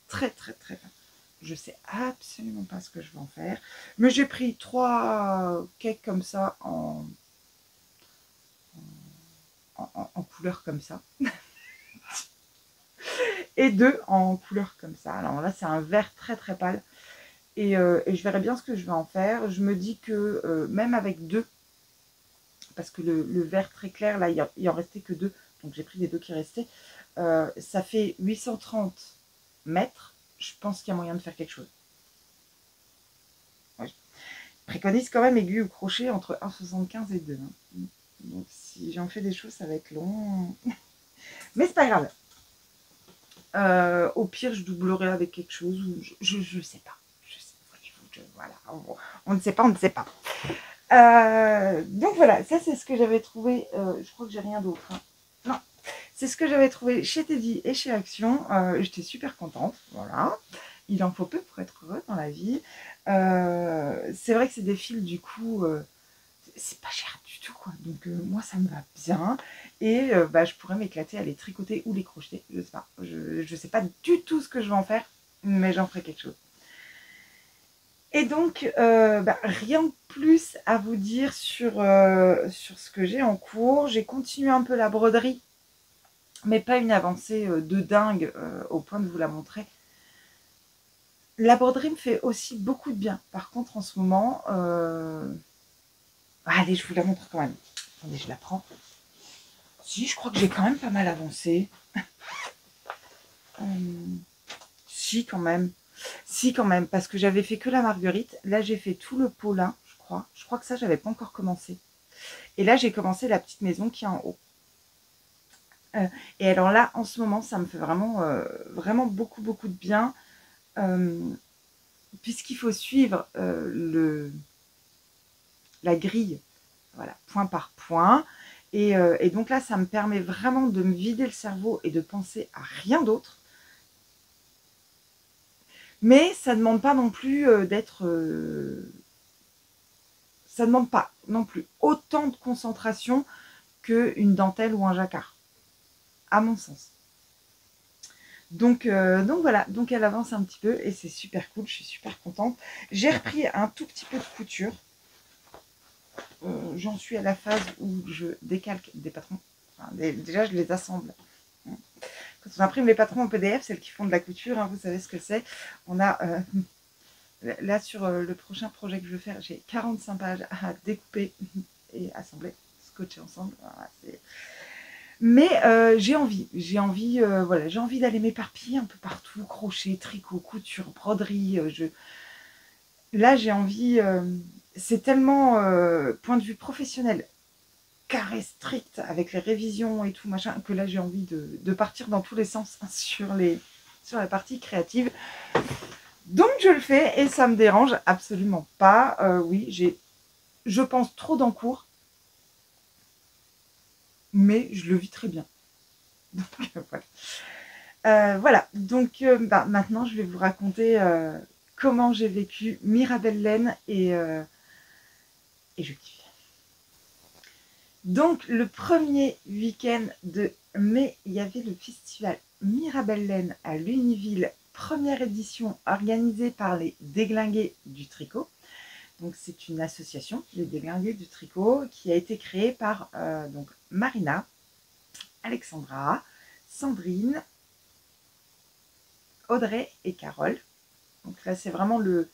Très très très fin. Je sais absolument pas ce que je vais en faire. Mais j'ai pris 3 cakes comme ça en couleur comme ça. Et 2 en couleur comme ça. Alors là, c'est un vert très très pâle. Et je verrai bien ce que je vais en faire. Je me dis que même avec 2, parce que le vert très clair, là, il en restait que 2. Donc j'ai pris les 2 qui restaient. Ça fait 830 mètres. Je pense qu'il y a moyen de faire quelque chose. Ouais. Je préconise quand même aiguille ou crochet entre 1,75 et 2. Hein. Donc si j'en fais des choses, ça va être long. Mais c'est pas grave. Au pire, je doublerai avec quelque chose. Ou je sais pas. Voilà. On ne sait pas, on ne sait pas. Donc voilà, ça c'est ce que j'avais trouvé. Je crois que j'ai rien d'autre. Hein. Non, c'est ce que j'avais trouvé chez Teddy et chez Action. J'étais super contente. Voilà. Il en faut peu pour être heureux dans la vie. C'est vrai que c'est des fils, du coup, c'est pas cher du tout, quoi. Donc moi, ça me va bien. Et je pourrais m'éclater à les tricoter ou les crocheter. Je sais pas. Je sais pas du tout ce que je vais en faire, mais j'en ferai quelque chose. Et donc, rien de plus à vous dire sur ce que j'ai en cours. J'ai continué un peu la broderie, mais pas une avancée de dingue au point de vous la montrer. La broderie me fait aussi beaucoup de bien. Par contre, en ce moment... allez, je vous la montre quand même. Attendez, je la prends. Si, je crois que j'ai quand même pas mal avancé. Si, quand même. Si, quand même, parce que j'avais fait que la marguerite. Là, j'ai fait tout le Paulin, je crois. Je crois que ça, j'avais pas encore commencé. Et là, j'ai commencé la petite maison qui est en haut. Et alors là, en ce moment, ça me fait vraiment, vraiment beaucoup, beaucoup de bien. Puisqu'il faut suivre la grille, voilà, point par point. Et donc là, ça me permet vraiment de me vider le cerveau et de penser à rien d'autre. Mais ça ne demande pas non plus d'être... ça ne demande pas non plus autant de concentration qu'une dentelle ou un jacquard, à mon sens. Donc voilà, donc elle avance un petit peu et c'est super cool, je suis super contente. J'ai repris un tout petit peu de couture. J'en suis à la phase où je décalque des patrons. Enfin, déjà, je les assemble. Quand on imprime les patrons en PDF, celles qui font de la couture, hein, vous savez ce que c'est. On a, là, sur le prochain projet que je veux faire, j'ai 45 pages à découper et assembler, scotcher ensemble. Voilà, mais j'ai envie, voilà, j'ai envie d'aller m'éparpiller un peu partout, crochet, tricot, couture, broderie. Là, j'ai envie, c'est tellement, point de vue professionnel, carré, strict, avec les révisions et tout, machin, que là, j'ai envie de partir dans tous les sens sur la partie créative. Donc, je le fais et ça me dérange absolument pas. Oui, je pense trop d'encours, mais je le vis très bien. Donc, voilà. Voilà, donc maintenant, je vais vous raconter comment j'ai vécu Mirabelle Laine et je kiffe. Donc, le premier week-end de mai, il y avait le festival Mirabelle Laine à Lunéville, première édition organisée par les Déglingués du tricot. Donc, c'est une association, les Déglingués du tricot, qui a été créée par donc Marina, Alexandra, Sandrine, Audrey et Carole. Donc là, c'est vraiment le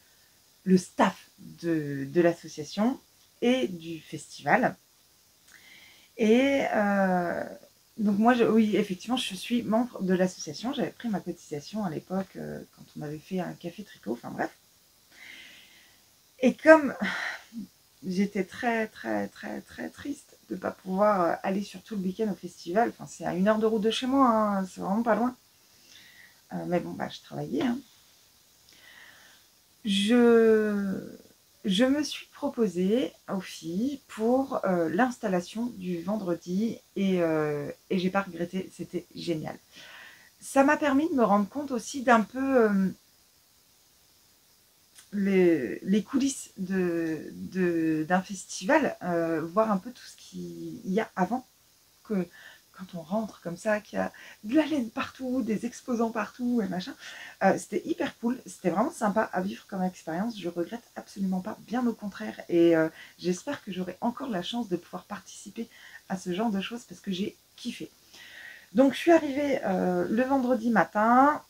staff de l'association et du festival. Et donc moi, oui, effectivement, je suis membre de l'association. J'avais pris ma cotisation à l'époque quand on avait fait un café tricot, enfin bref. Et comme j'étais très, très, très, très triste de ne pas pouvoir aller sur tout le week-end au festival, enfin c'est à 1 heure de route de chez moi, hein, c'est vraiment pas loin. Mais bon, je travaillais. Hein. Je me suis proposée aux filles pour l'installation du vendredi et j'ai pas regretté, c'était génial. Ça m'a permis de me rendre compte aussi d'un peu les coulisses d'un festival, voir un peu tout ce qu'il y a avant, que quand on rentre comme ça, qu'il y a de la laine partout, des exposants partout et machin, c'était hyper cool. C'était vraiment sympa à vivre comme expérience. Je regrette absolument pas, bien au contraire. Et j'espère que j'aurai encore la chance de pouvoir participer à ce genre de choses parce que j'ai kiffé. Donc je suis arrivée le vendredi matin.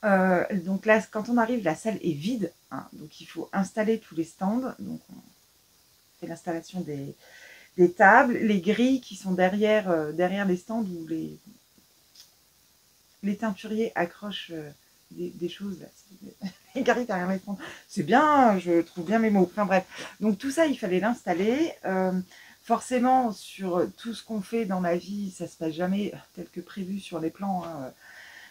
Donc là, quand on arrive, la salle est vide, hein, donc il faut installer tous les stands. Donc on fait l'installation des tables, les grilles qui sont derrière, derrière les stands où les teinturiers accrochent des choses. Là. Les grilles derrière les stands. C'est bien, je trouve bien mes mots. Enfin bref, donc tout ça, il fallait l'installer. Forcément, sur tout ce qu'on fait dans la vie, ça se passe jamais tel que prévu sur les plans. Hein.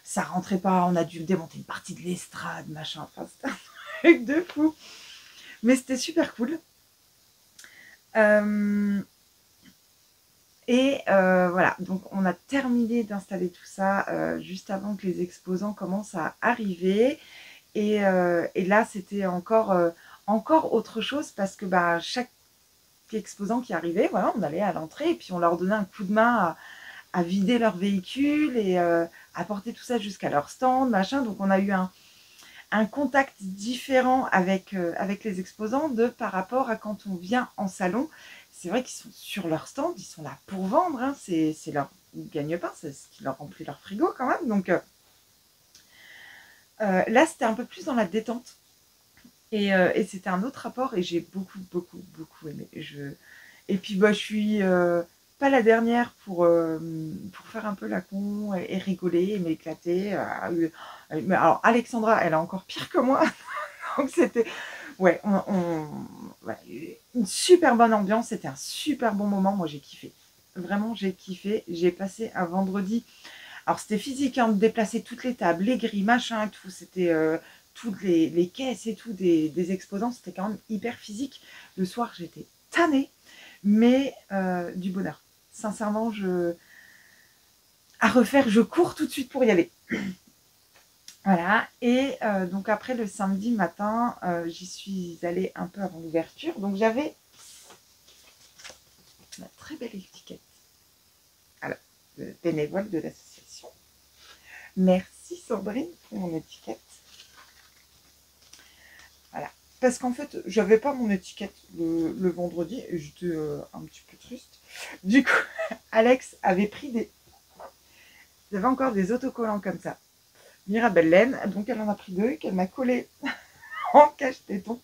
Ça rentrait pas, on a dû démonter une partie de l'estrade, machin. Enfin, c'était un truc de fou. Mais c'était super cool. Voilà, donc on a terminé d'installer tout ça juste avant que les exposants commencent à arriver. Et là, c'était encore autre chose parce que bah, chaque exposant qui arrivait, voilà, on allait à l'entrée et puis on leur donnait un coup de main à vider leur véhicule et à porter tout ça jusqu'à leur stand, machin. Donc on a eu un contact différent avec les exposants par rapport à quand on vient en salon. C'est vrai qu'ils sont sur leur stand, ils sont là pour vendre, hein, c'est leur gagne-pain, c'est ce qui leur remplit leur frigo quand même. Donc là, c'était un peu plus dans la détente. Et c'était un autre rapport et j'ai beaucoup, beaucoup, beaucoup aimé. Et puis, bah, je suis pas la dernière pour faire un peu la con et rigoler et m'éclater. Mais alors, Alexandra, elle est encore pire que moi. Donc, c'était ouais, ouais, une super bonne ambiance. C'était un super bon moment. Moi, j'ai kiffé. Vraiment, j'ai kiffé. J'ai passé un vendredi. Alors, c'était physique, hein, de déplacer toutes les tables, les grilles, machin et tout. C'était toutes les caisses et tout des exposants. C'était quand même hyper physique. Le soir, j'étais tannée, mais du bonheur. Sincèrement, à refaire, je cours tout de suite pour y aller. Voilà, et donc après le samedi matin, j'y suis allée un peu avant l'ouverture. Donc j'avais la très belle étiquette. Alors, bénévole de l'association. Merci Sandrine pour mon étiquette. Voilà. Parce qu'en fait, j'avais pas mon étiquette le vendredi et j'étais un petit peu triste. Du coup, Alex avait pris il y avait encore des autocollants comme ça. Mirabelle laine, donc elle en a pris 2 qu'elle m'a collé en cache-téton.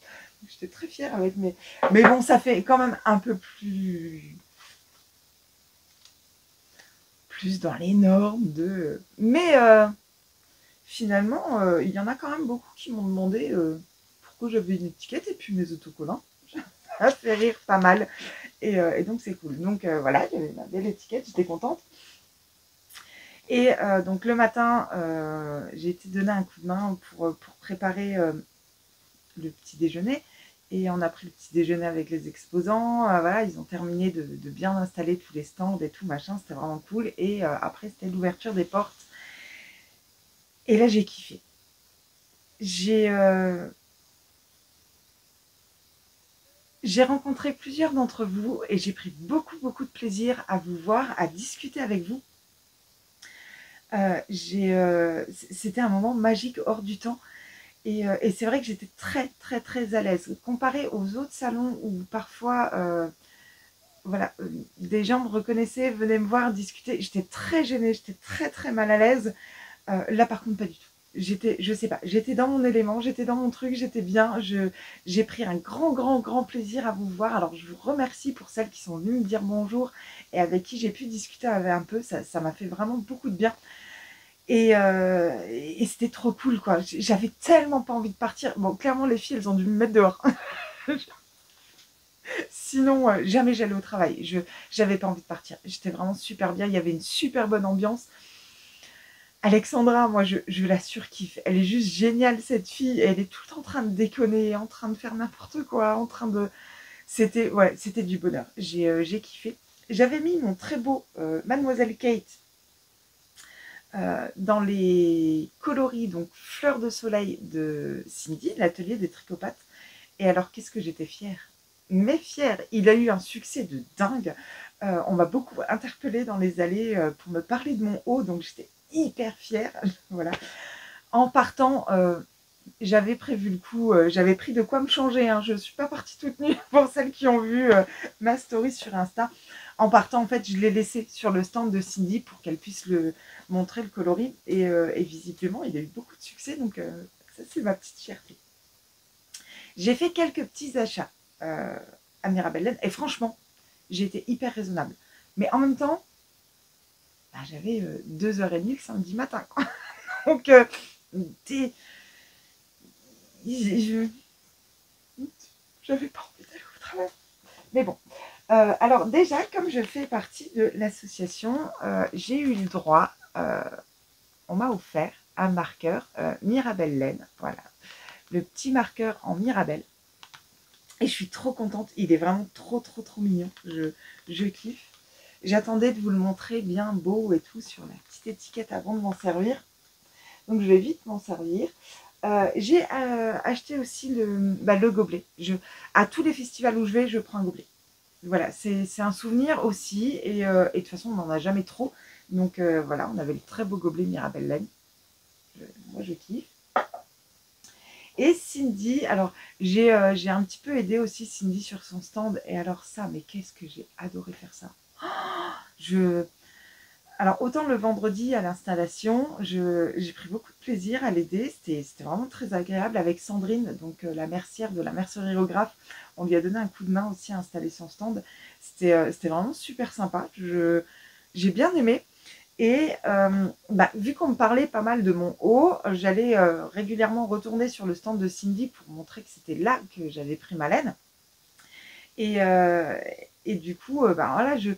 J'étais très fière avec mes... Mais bon, ça fait quand même un peu plus dans les normes de... Mais finalement, il y en a quand même beaucoup qui m'ont demandé pourquoi j'avais une étiquette et puis mes autocollants. Ça fait rire pas mal. Et donc c'est cool. Donc voilà, il y avait ma belle étiquette, j'étais contente. Et donc le matin, j'ai été donner un coup de main pour préparer le petit déjeuner. Et on a pris le petit déjeuner avec les exposants. Voilà, ils ont terminé de bien installer tous les stands et tout, machin. C'était vraiment cool. Et après, c'était l'ouverture des portes. Et là, j'ai kiffé. J'ai rencontré plusieurs d'entre vous et j'ai pris beaucoup, beaucoup de plaisir à vous voir, à discuter avec vous. C'était un moment magique hors du temps. Et c'est vrai que j'étais très, très, très à l'aise. Comparé aux autres salons où parfois, voilà, des gens me reconnaissaient, venaient me voir discuter, j'étais très gênée, j'étais très, très mal à l'aise. Là, par contre, pas du tout. Je sais pas, j'étais dans mon élément, j'étais dans mon truc, j'étais bien. J'ai pris un grand, grand, grand plaisir à vous voir. Alors, je vous remercie pour celles qui sont venues me dire bonjour et avec qui j'ai pu discuter un peu. Ça m'a fait vraiment beaucoup de bien. Et c'était trop cool, quoi. J'avais tellement pas envie de partir. Bon, clairement, les filles, elles ont dû me mettre dehors. Sinon, jamais j'allais au travail. J'avais pas envie de partir. J'étais vraiment super bien. Il y avait une super bonne ambiance. Alexandra, moi, je la surkiffe. Elle est juste géniale, cette fille. Elle est tout le temps en train de déconner, en train de faire n'importe quoi, en train de... C'était du bonheur. J'ai kiffé. J'avais mis mon très beau Mademoiselle Kate dans les coloris, donc Fleurs de Soleil de Cindy, l'atelier des tricopathes. Et alors, qu'est-ce que j'étais fière. Mais fière. Il a eu un succès de dingue. On m'a beaucoup interpellée dans les allées pour me parler de mon haut, donc j'étais hyper fière. Voilà. En partant, j'avais prévu le coup, j'avais pris de quoi me changer, hein. Je ne suis pas partie toute nue pour celles qui ont vu ma story sur Insta. En partant, en fait, je l'ai laissé sur le stand de Cindy pour qu'elle puisse le montrer le coloris. Et visiblement, il a eu beaucoup de succès, donc ça, c'est ma petite fierté. J'ai fait quelques petits achats à Mirabelle Laine et franchement, j'ai été hyper raisonnable. Mais en même temps, bah, j'avais 2h30 le samedi matin, quoi. Donc, j'avais pas envie d'aller au travail. Mais bon. Alors déjà, comme je fais partie de l'association, j'ai eu le droit, on m'a offert un marqueur Mirabelle Laine. Voilà. Le petit marqueur en Mirabelle. Et je suis trop contente. Il est vraiment trop mignon. Je kiffe. J'attendais de vous le montrer bien beau et tout sur la petite étiquette avant de m'en servir. Donc je vais vite m'en servir. J'ai acheté aussi le gobelet. À tous les festivals où je vais, je prends un gobelet. Voilà, c'est un souvenir aussi. Et de toute façon, on n'en a jamais trop. Donc voilà, on avait le très beau gobelet Mirabelle Laine. Moi, je kiffe. Et Cindy, alors j'ai un petit peu aidé aussi Cindy sur son stand. Et alors ça, mais qu'est-ce que j'ai adoré faire ça. Alors autant le vendredi à l'installation, j'ai pris beaucoup de plaisir à l'aider. C'était vraiment très agréable avec Sandrine, donc la mercière de la mercerie Aérographe. On lui a donné un coup de main aussi à installer son stand. C'était vraiment super sympa. J'ai bien aimé. Et vu qu'on me parlait pas mal de mon haut, j'allais régulièrement retourner sur le stand de Cindy pour montrer que c'était là que j'avais pris ma laine. Et du coup, voilà, je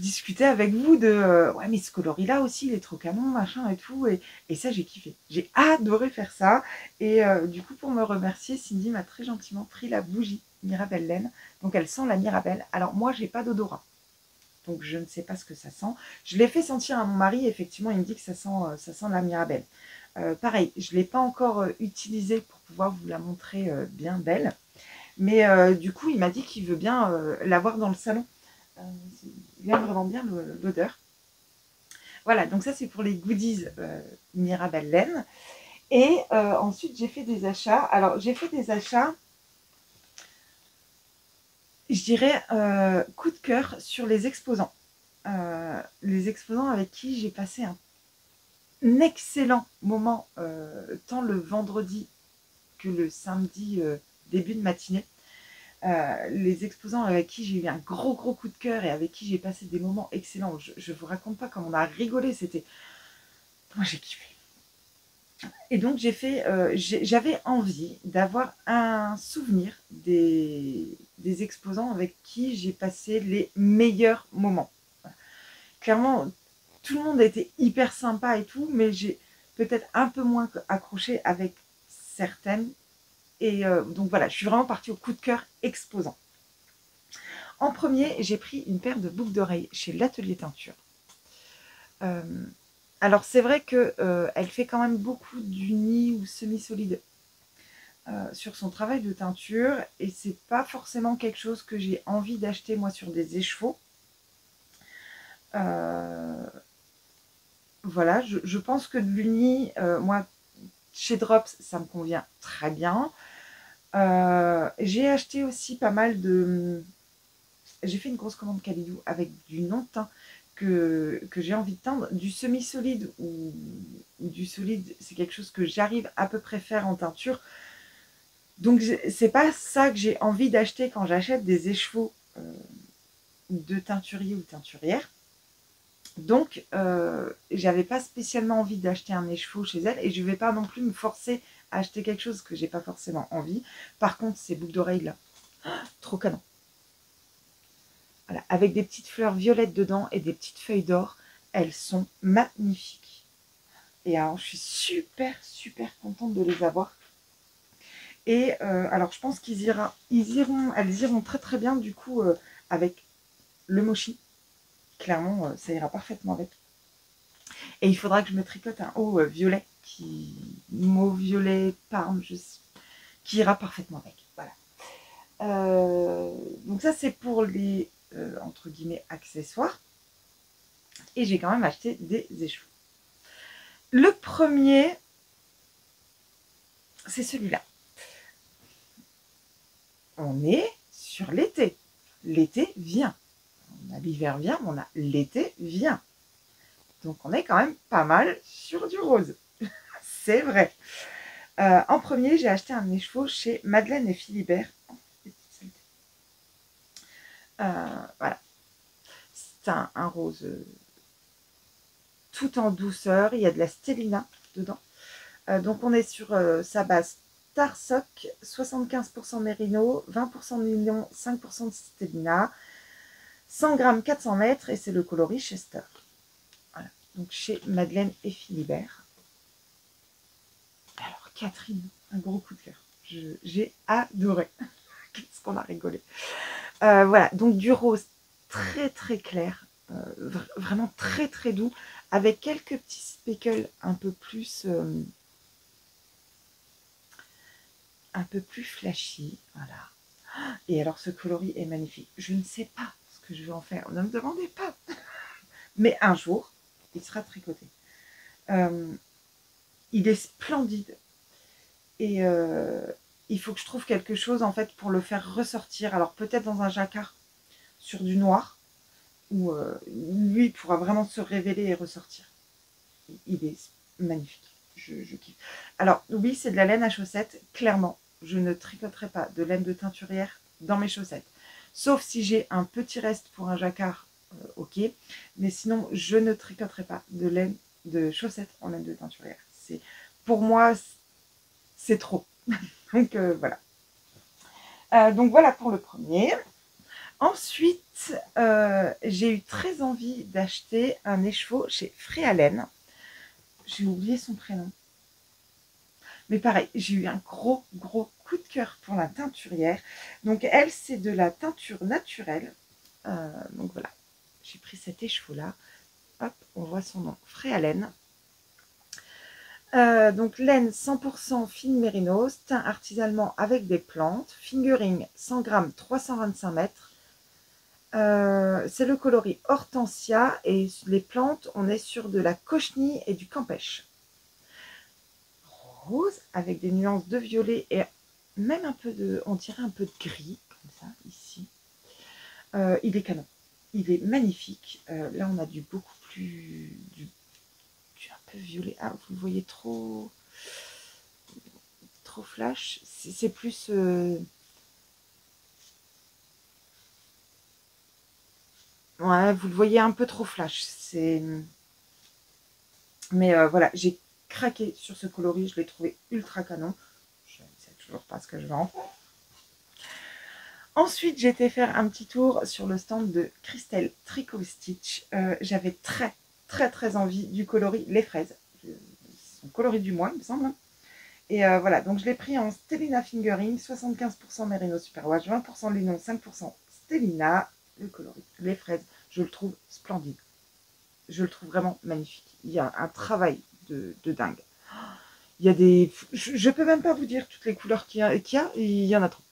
discutais avec vous de ouais, mais ce coloris-là aussi, il est trop canon, machin et tout. Et ça, j'ai kiffé. J'ai adoré faire ça. Et du coup, pour me remercier, Cindy m'a très gentiment pris la bougie Mirabelle Laine. Donc, elle sent la Mirabelle. Alors, moi, j'ai pas d'odorat. Donc je ne sais pas ce que ça sent. Je l'ai fait sentir à mon mari, effectivement, il me dit que ça sent la Mirabelle. Pareil, je ne l'ai pas encore utilisée pour pouvoir vous la montrer bien belle. Mais du coup, il m'a dit qu'il veut bien l'avoir dans le salon. Il aime vraiment bien l'odeur. Voilà, donc ça c'est pour les goodies Mirabelle Laine. Et ensuite, j'ai fait des achats. Alors, j'ai fait des achats, je dirais, coup de cœur sur les exposants. Les exposants avec qui j'ai passé un excellent moment, tant le vendredi que le samedi début de matinée. Les exposants avec qui j'ai eu un gros coup de cœur et avec qui j'ai passé des moments excellents. Je ne vous raconte pas comme on a rigolé, c'était... Moi j'ai kiffé. Et donc j'avais envie d'avoir un souvenir des exposants avec qui j'ai passé les meilleurs moments. Clairement, tout le monde a été hyper sympa et tout, mais j'ai peut-être un peu moins accroché avec certaines. Et donc voilà, je suis vraiment partie au coup de cœur exposant. En premier, j'ai pris une paire de boucles d'oreilles chez l'Atelier Teinture. Alors c'est vrai qu'elle fait quand même beaucoup d'uni ou semi-solide sur son travail de teinture. Et c'est pas forcément quelque chose que j'ai envie d'acheter moi sur des écheveaux. Voilà, je pense que de l'uni, moi, chez Drops, ça me convient très bien. J'ai acheté aussi pas mal de... J'ai fait une grosse commande Calidou avec du non-teint que j'ai envie de teindre. Du semi-solide ou du solide, c'est quelque chose que j'arrive à peu près faire en teinture. Donc, c'est pas ça que j'ai envie d'acheter quand j'achète des écheveaux de teinturier ou teinturière. Donc, j'avais pas spécialement envie d'acheter un écheveau chez elle et je vais pas non plus me forcer à acheter quelque chose que j'ai pas forcément envie. Par contre, ces boucles d'oreilles là, trop canon. Voilà, avec des petites fleurs violettes dedans et des petites feuilles d'or, elles sont magnifiques. Et alors, je suis super contente de les avoir. Et alors, je pense elles iront très bien du coup avec le mochi. Clairement, ça ira parfaitement avec. Et il faudra que je me tricote un haut violet, mauve violet, parme, qui ira parfaitement avec. Voilà. Donc ça, c'est pour les entre guillemets, accessoires. Et j'ai quand même acheté des échevaux. Le premier, c'est celui-là. On est sur l'été. L'été vient. On a l'hiver vient, mais on a l'été vient. Donc on est quand même pas mal sur du rose. C'est vrai. En premier, j'ai acheté un écheveau chez Madeleine et Philibert. Voilà. C'est un rose tout en douceur. Il y a de la stélina dedans. Donc on est sur sa base Tarsoc, 75% mérino, 20% nylon, 5% de stélina, 100 grammes, 400 mètres, et c'est le coloris Chester. Voilà. Donc chez Madeleine et Philibert. Alors Catherine, un gros coup de cœur. J'ai adoré. Qu'est-ce qu'on a rigolé. Voilà, donc du rose très très clair, vraiment très très doux, avec quelques petits speckles un peu plus flashy, voilà. Et alors ce coloris est magnifique. Je ne sais pas ce que je vais en faire, ne me demandez pas. Mais un jour, il sera tricoté. Il est splendide. Et il faut que je trouve quelque chose en fait pour le faire ressortir. Alors peut-être dans un jacquard sur du noir, où lui pourra vraiment se révéler et ressortir. Il est magnifique. Je kiffe. Alors oui, c'est de la laine à chaussettes, clairement. Je ne tricoterai pas de laine de teinturière dans mes chaussettes. Sauf si j'ai un petit reste pour un jacquard, ok. Mais sinon, je ne tricoterai pas de laine de chaussettes en laine de teinturière. Pour moi, c'est trop. Donc voilà. Donc voilà pour le premier. Ensuite, j'ai eu très envie d'acheter un écheveau chez Fréalène. J'ai oublié son prénom. Mais pareil, j'ai eu un gros coup de cœur pour la teinturière. Donc elle, c'est de la teinture naturelle. Donc voilà, j'ai pris cet écheveau-là. Hop, on voit son nom, Fréalène. Donc laine 100% fine mérinos, teint artisanalement avec des plantes, fingering 100 grammes, 325 mètres. C'est le coloris hortensia, et les plantes, on est sur de la cochenille et du campèche. Rose avec des nuances de violet et même un peu de, on dirait un peu de gris, comme ça, ici. Il est canon. Il est magnifique. Là, on a du beaucoup plus, du un peu violet. Ah, vous le voyez trop flash. C'est plus... Ouais, vous le voyez un peu trop flash. Mais voilà, j'ai craqué sur ce coloris. Je l'ai trouvé ultra canon. Je ne sais toujours pas ce que je vais en faire. Ensuite, j'ai été faire un petit tour sur le stand de Christelle Tricot Stitch. J'avais très envie du coloris Les Fraises. Son coloris du mois, il me semble. Et voilà, donc je l'ai pris en Stellina Fingering, 75% Merino Superwash, 20% Lino, 5% Stellina. Le coloris Les Fraises, je le trouve splendide. Je le trouve vraiment magnifique. Il y a un travail de dingue. Il y a des... Je peux même pas vous dire toutes les couleurs qu'il y a. Il y en a trop.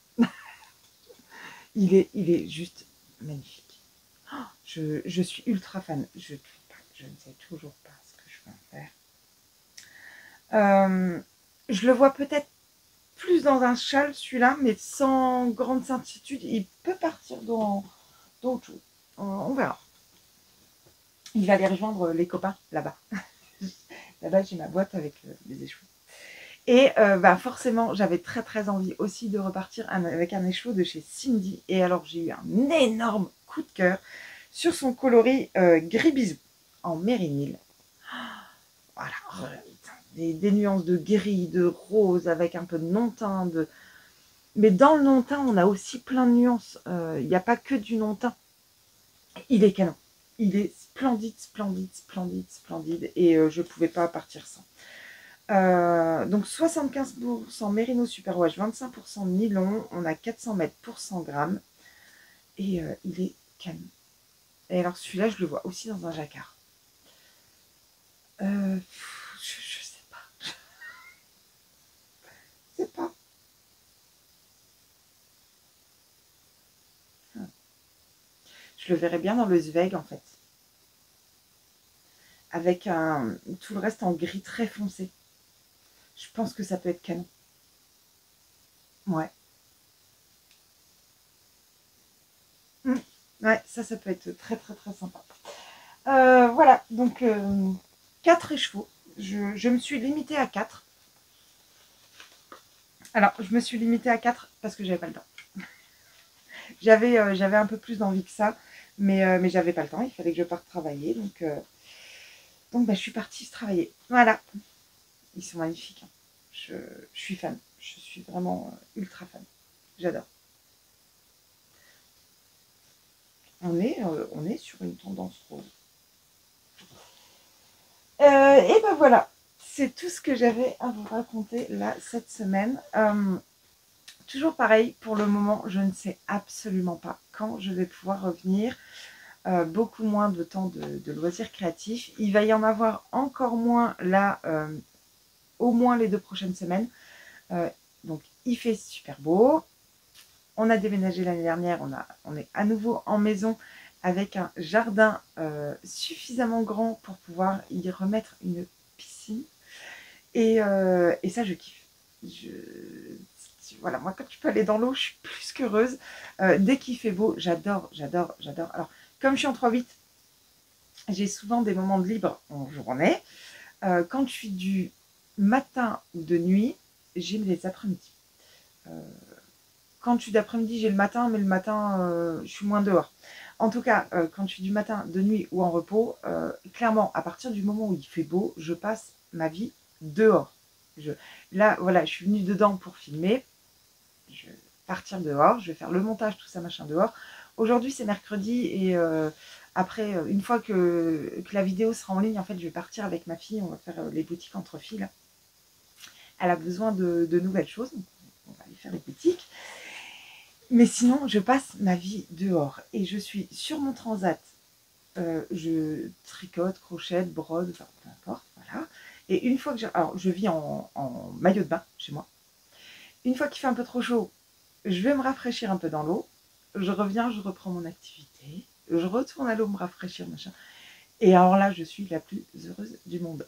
Il est juste magnifique. Je suis ultra fan. Je ne sais toujours pas ce que je vais en faire. Je le vois peut-être plus dans un châle, celui-là, mais sans grande certitude. Il peut partir dans autre chose. On verra. Il va aller rejoindre les copains là-bas. Là-bas, j'ai ma boîte avec les échevaux. Et forcément, j'avais très envie aussi de repartir avec un écheveau de chez Cindy. Et alors, j'ai eu un énorme coup de cœur sur son coloris gris bisou en mérinil. Voilà, des nuances de gris, de rose avec un peu de non-teint. Mais dans le non-teint, on a aussi plein de nuances. Il n'y a pas que du non-teint. Il est canon. Il est splendide. Et je ne pouvais pas partir sans. Donc 75% Merino Superwash, 25% nylon. On a 400 mètres pour 100 grammes. Et il est canon. Et alors celui-là, je le vois aussi dans un jacquard. Je sais pas. Je sais pas. Je le verrais bien dans le Zweig en fait. Avec tout le reste en gris très foncé. Je pense que ça peut être canon. Ouais. Mmh. Ouais, ça peut être très très très sympa. Voilà, donc 4 écheveaux. Je me suis limitée à 4. Alors, je me suis limitée à 4 parce que j'avais pas le temps. J'avais un peu plus d'envie que ça, mais j'avais pas le temps. Il fallait que je parte travailler. Donc bah, je suis partie travailler. Voilà. Ils sont magnifiques. Hein. Je suis fan. Je suis vraiment ultra fan. J'adore. On est sur une tendance rose. Et ben voilà. C'est tout ce que j'avais à vous raconter là cette semaine. Toujours pareil, pour le moment, je ne sais absolument pas quand je vais pouvoir revenir. Beaucoup moins de temps de loisirs créatifs. Il va y en avoir encore moins là, au moins les 2 prochaines semaines. Donc il fait super beau. On a déménagé l'année dernière, on est à nouveau en maison avec un jardin suffisamment grand pour pouvoir y remettre une piscine. Et ça, je kiffe. Voilà, moi, quand je peux aller dans l'eau, je suis plus qu'heureuse. Dès qu'il fait beau, j'adore. Alors, comme je suis en 3-8, j'ai souvent des moments de libre en journée. Quand je suis du matin ou de nuit, j'ai les après-midi. Quand je suis d'après-midi, j'ai le matin, mais le matin, je suis moins dehors. En tout cas, quand je suis du matin, de nuit ou en repos, clairement, à partir du moment où il fait beau, je passe ma vie dehors. Là, voilà, je suis venue dedans pour filmer. Je vais partir dehors, je vais faire le montage, tout ça, machin, dehors. Aujourd'hui, c'est mercredi et après, une fois que la vidéo sera en ligne, en fait, je vais partir avec ma fille. On va faire les boutiques entre filles. Là. Elle a besoin de nouvelles choses, donc on va aller faire les boutiques. Mais sinon, je passe ma vie dehors et je suis sur mon transat. Je tricote, crochette, brode, enfin peu importe, voilà. Et une fois que alors je vis en maillot de bain chez moi. Une fois qu'il fait un peu trop chaud, je vais me rafraîchir un peu dans l'eau. Je reviens, je reprends mon activité. Je retourne à l'eau me rafraîchir, machin. Et alors là, je suis la plus heureuse du monde.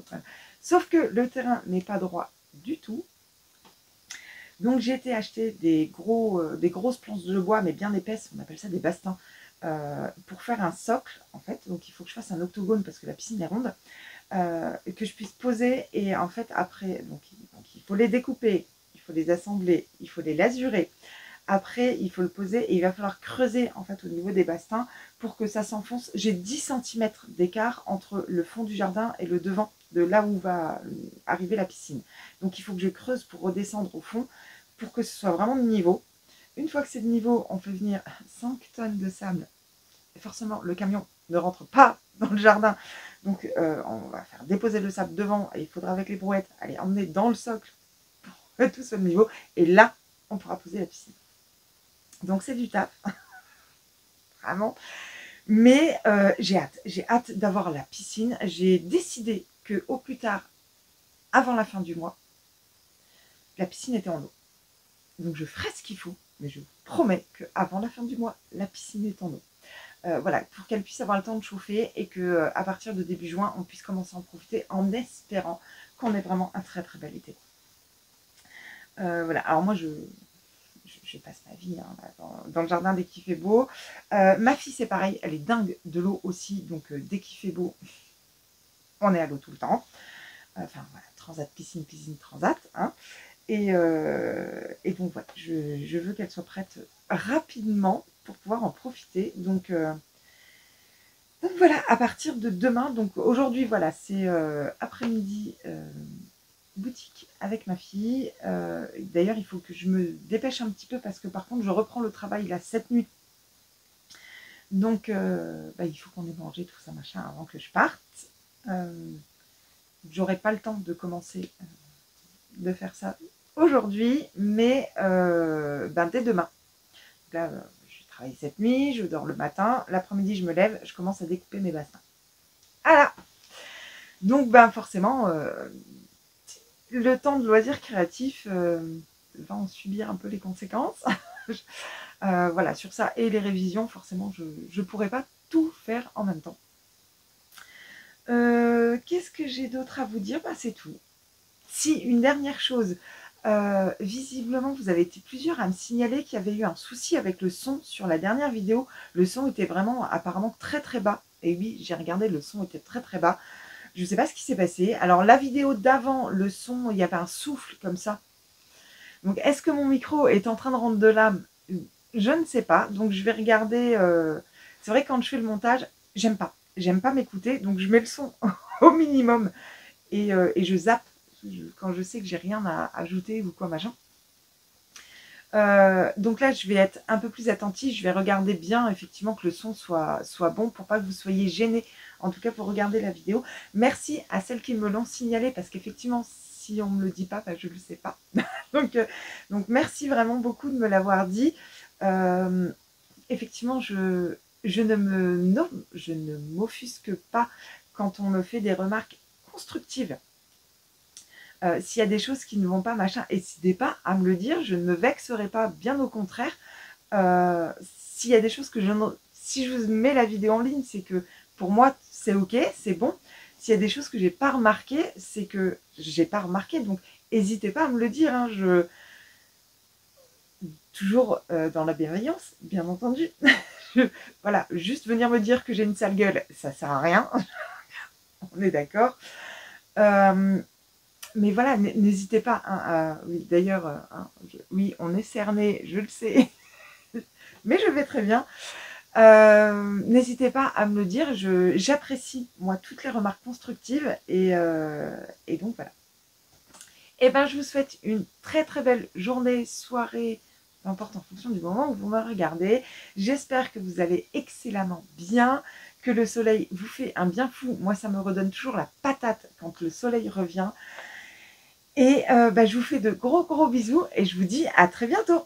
Voilà. Sauf que le terrain n'est pas droit du tout. Donc j'ai été acheter des grosses planches de bois, mais bien épaisses, on appelle ça des bastins, pour faire un socle, en fait. Donc il faut que je fasse un octogone parce que la piscine est ronde, que je puisse poser. Et en fait, après, donc il faut les découper, il faut les assembler, il faut les lasurer. Après, il faut le poser et il va falloir creuser en fait au niveau des bastins pour que ça s'enfonce. J'ai 10 cm d'écart entre le fond du jardin et le devant de là où va arriver la piscine. Donc il faut que je creuse pour redescendre au fond pour que ce soit vraiment de niveau. Une fois que c'est de niveau, on fait venir 5 tonnes de sable. Et forcément, le camion ne rentre pas dans le jardin. Donc on va faire déposer le sable devant et il faudra avec les brouettes aller emmener dans le socle pour que tout soit de niveau. Et là, on pourra poser la piscine. Donc c'est du taf, vraiment. Mais j'ai hâte d'avoir la piscine. J'ai décidé que au plus tard, avant la fin du mois, la piscine était en eau. Donc je ferai ce qu'il faut, mais je vous promets qu'avant la fin du mois, la piscine est en eau. Voilà, pour qu'elle puisse avoir le temps de chauffer et que à partir de début juin, on puisse commencer à en profiter en espérant qu'on ait vraiment un très très bel été. Voilà, alors moi je passe ma vie hein, dans le jardin dès qu'il fait beau. Ma fille, c'est pareil, elle est dingue de l'eau aussi, donc dès qu'il fait beau, on est à l'eau tout le temps. Enfin voilà, transat, piscine, transat. Hein. Et donc voilà, je veux qu'elle soit prête rapidement pour pouvoir en profiter. Donc voilà, à partir de demain, donc aujourd'hui, voilà, c'est après-midi. Boutique avec ma fille. D'ailleurs, il faut que je me dépêche un petit peu parce que par contre, je reprends le travail là cette nuit. Donc, il faut qu'on ait mangé tout ça, machin, avant que je parte. J'aurai pas le temps de commencer de faire ça aujourd'hui, mais dès demain. Là, je travaille cette nuit, je dors le matin. L'après-midi, je me lève, je commence à découper mes bastins. Voilà. Donc, forcément... le temps de loisirs créatifs va en subir un peu les conséquences. Voilà, sur ça et les révisions, forcément, je ne pourrais pas tout faire en même temps. Qu'est-ce que j'ai d'autre à vous dire? Bah, c'est tout. Si, une dernière chose, visiblement, vous avez été plusieurs à me signaler qu'il y avait eu un souci avec le son sur la dernière vidéo. Le son était vraiment apparemment très très bas. Et oui, j'ai regardé, le son était très très bas. Je ne sais pas ce qui s'est passé. Alors la vidéo d'avant, le son, il y avait un souffle comme ça. Donc est-ce que mon micro est en train de rendre de l'âme? Je ne sais pas. Donc je vais regarder. C'est vrai que quand je fais le montage, j'aime pas. J'aime pas m'écouter. Donc je mets le son au minimum et je zappe quand je sais que j'ai rien à ajouter ou quoi machin. Donc là, je vais être un peu plus attentive. Je vais regarder bien, effectivement, que le son soit bon pour pas que vous soyez gênés, en tout cas pour regarder la vidéo. Merci à celles qui me l'ont signalé parce qu'effectivement, si on me le dit pas, bah, je le sais pas. donc merci vraiment beaucoup de me l'avoir dit. Effectivement, je ne m'offusque pas quand on me fait des remarques constructives. S'il y a des choses qui ne vont pas, machin, n'hésitez pas à me le dire, je ne me vexerai pas, bien au contraire. S'il y a des choses que si je vous mets la vidéo en ligne, c'est que pour moi, c'est ok, c'est bon. S'il y a des choses que j'ai pas remarquées, c'est que j'ai pas remarqué. Donc, n'hésitez pas à me le dire. Hein, toujours dans la bienveillance, bien entendu. Voilà, juste venir me dire que j'ai une sale gueule, ça sert à rien. On est d'accord. Mais voilà, n'hésitez pas. Hein, oui, d'ailleurs, oui, on est cerné, je le sais. Mais je vais très bien. N'hésitez pas à me le dire. J'apprécie, moi, toutes les remarques constructives. Et donc, voilà. Et ben, je vous souhaite une très très belle journée, soirée, peu importe en fonction du moment où vous me regardez. J'espère que vous allez excellemment bien, que le soleil vous fait un bien fou. Moi, ça me redonne toujours la patate quand le soleil revient. Et je vous fais de gros bisous et je vous dis à très bientôt.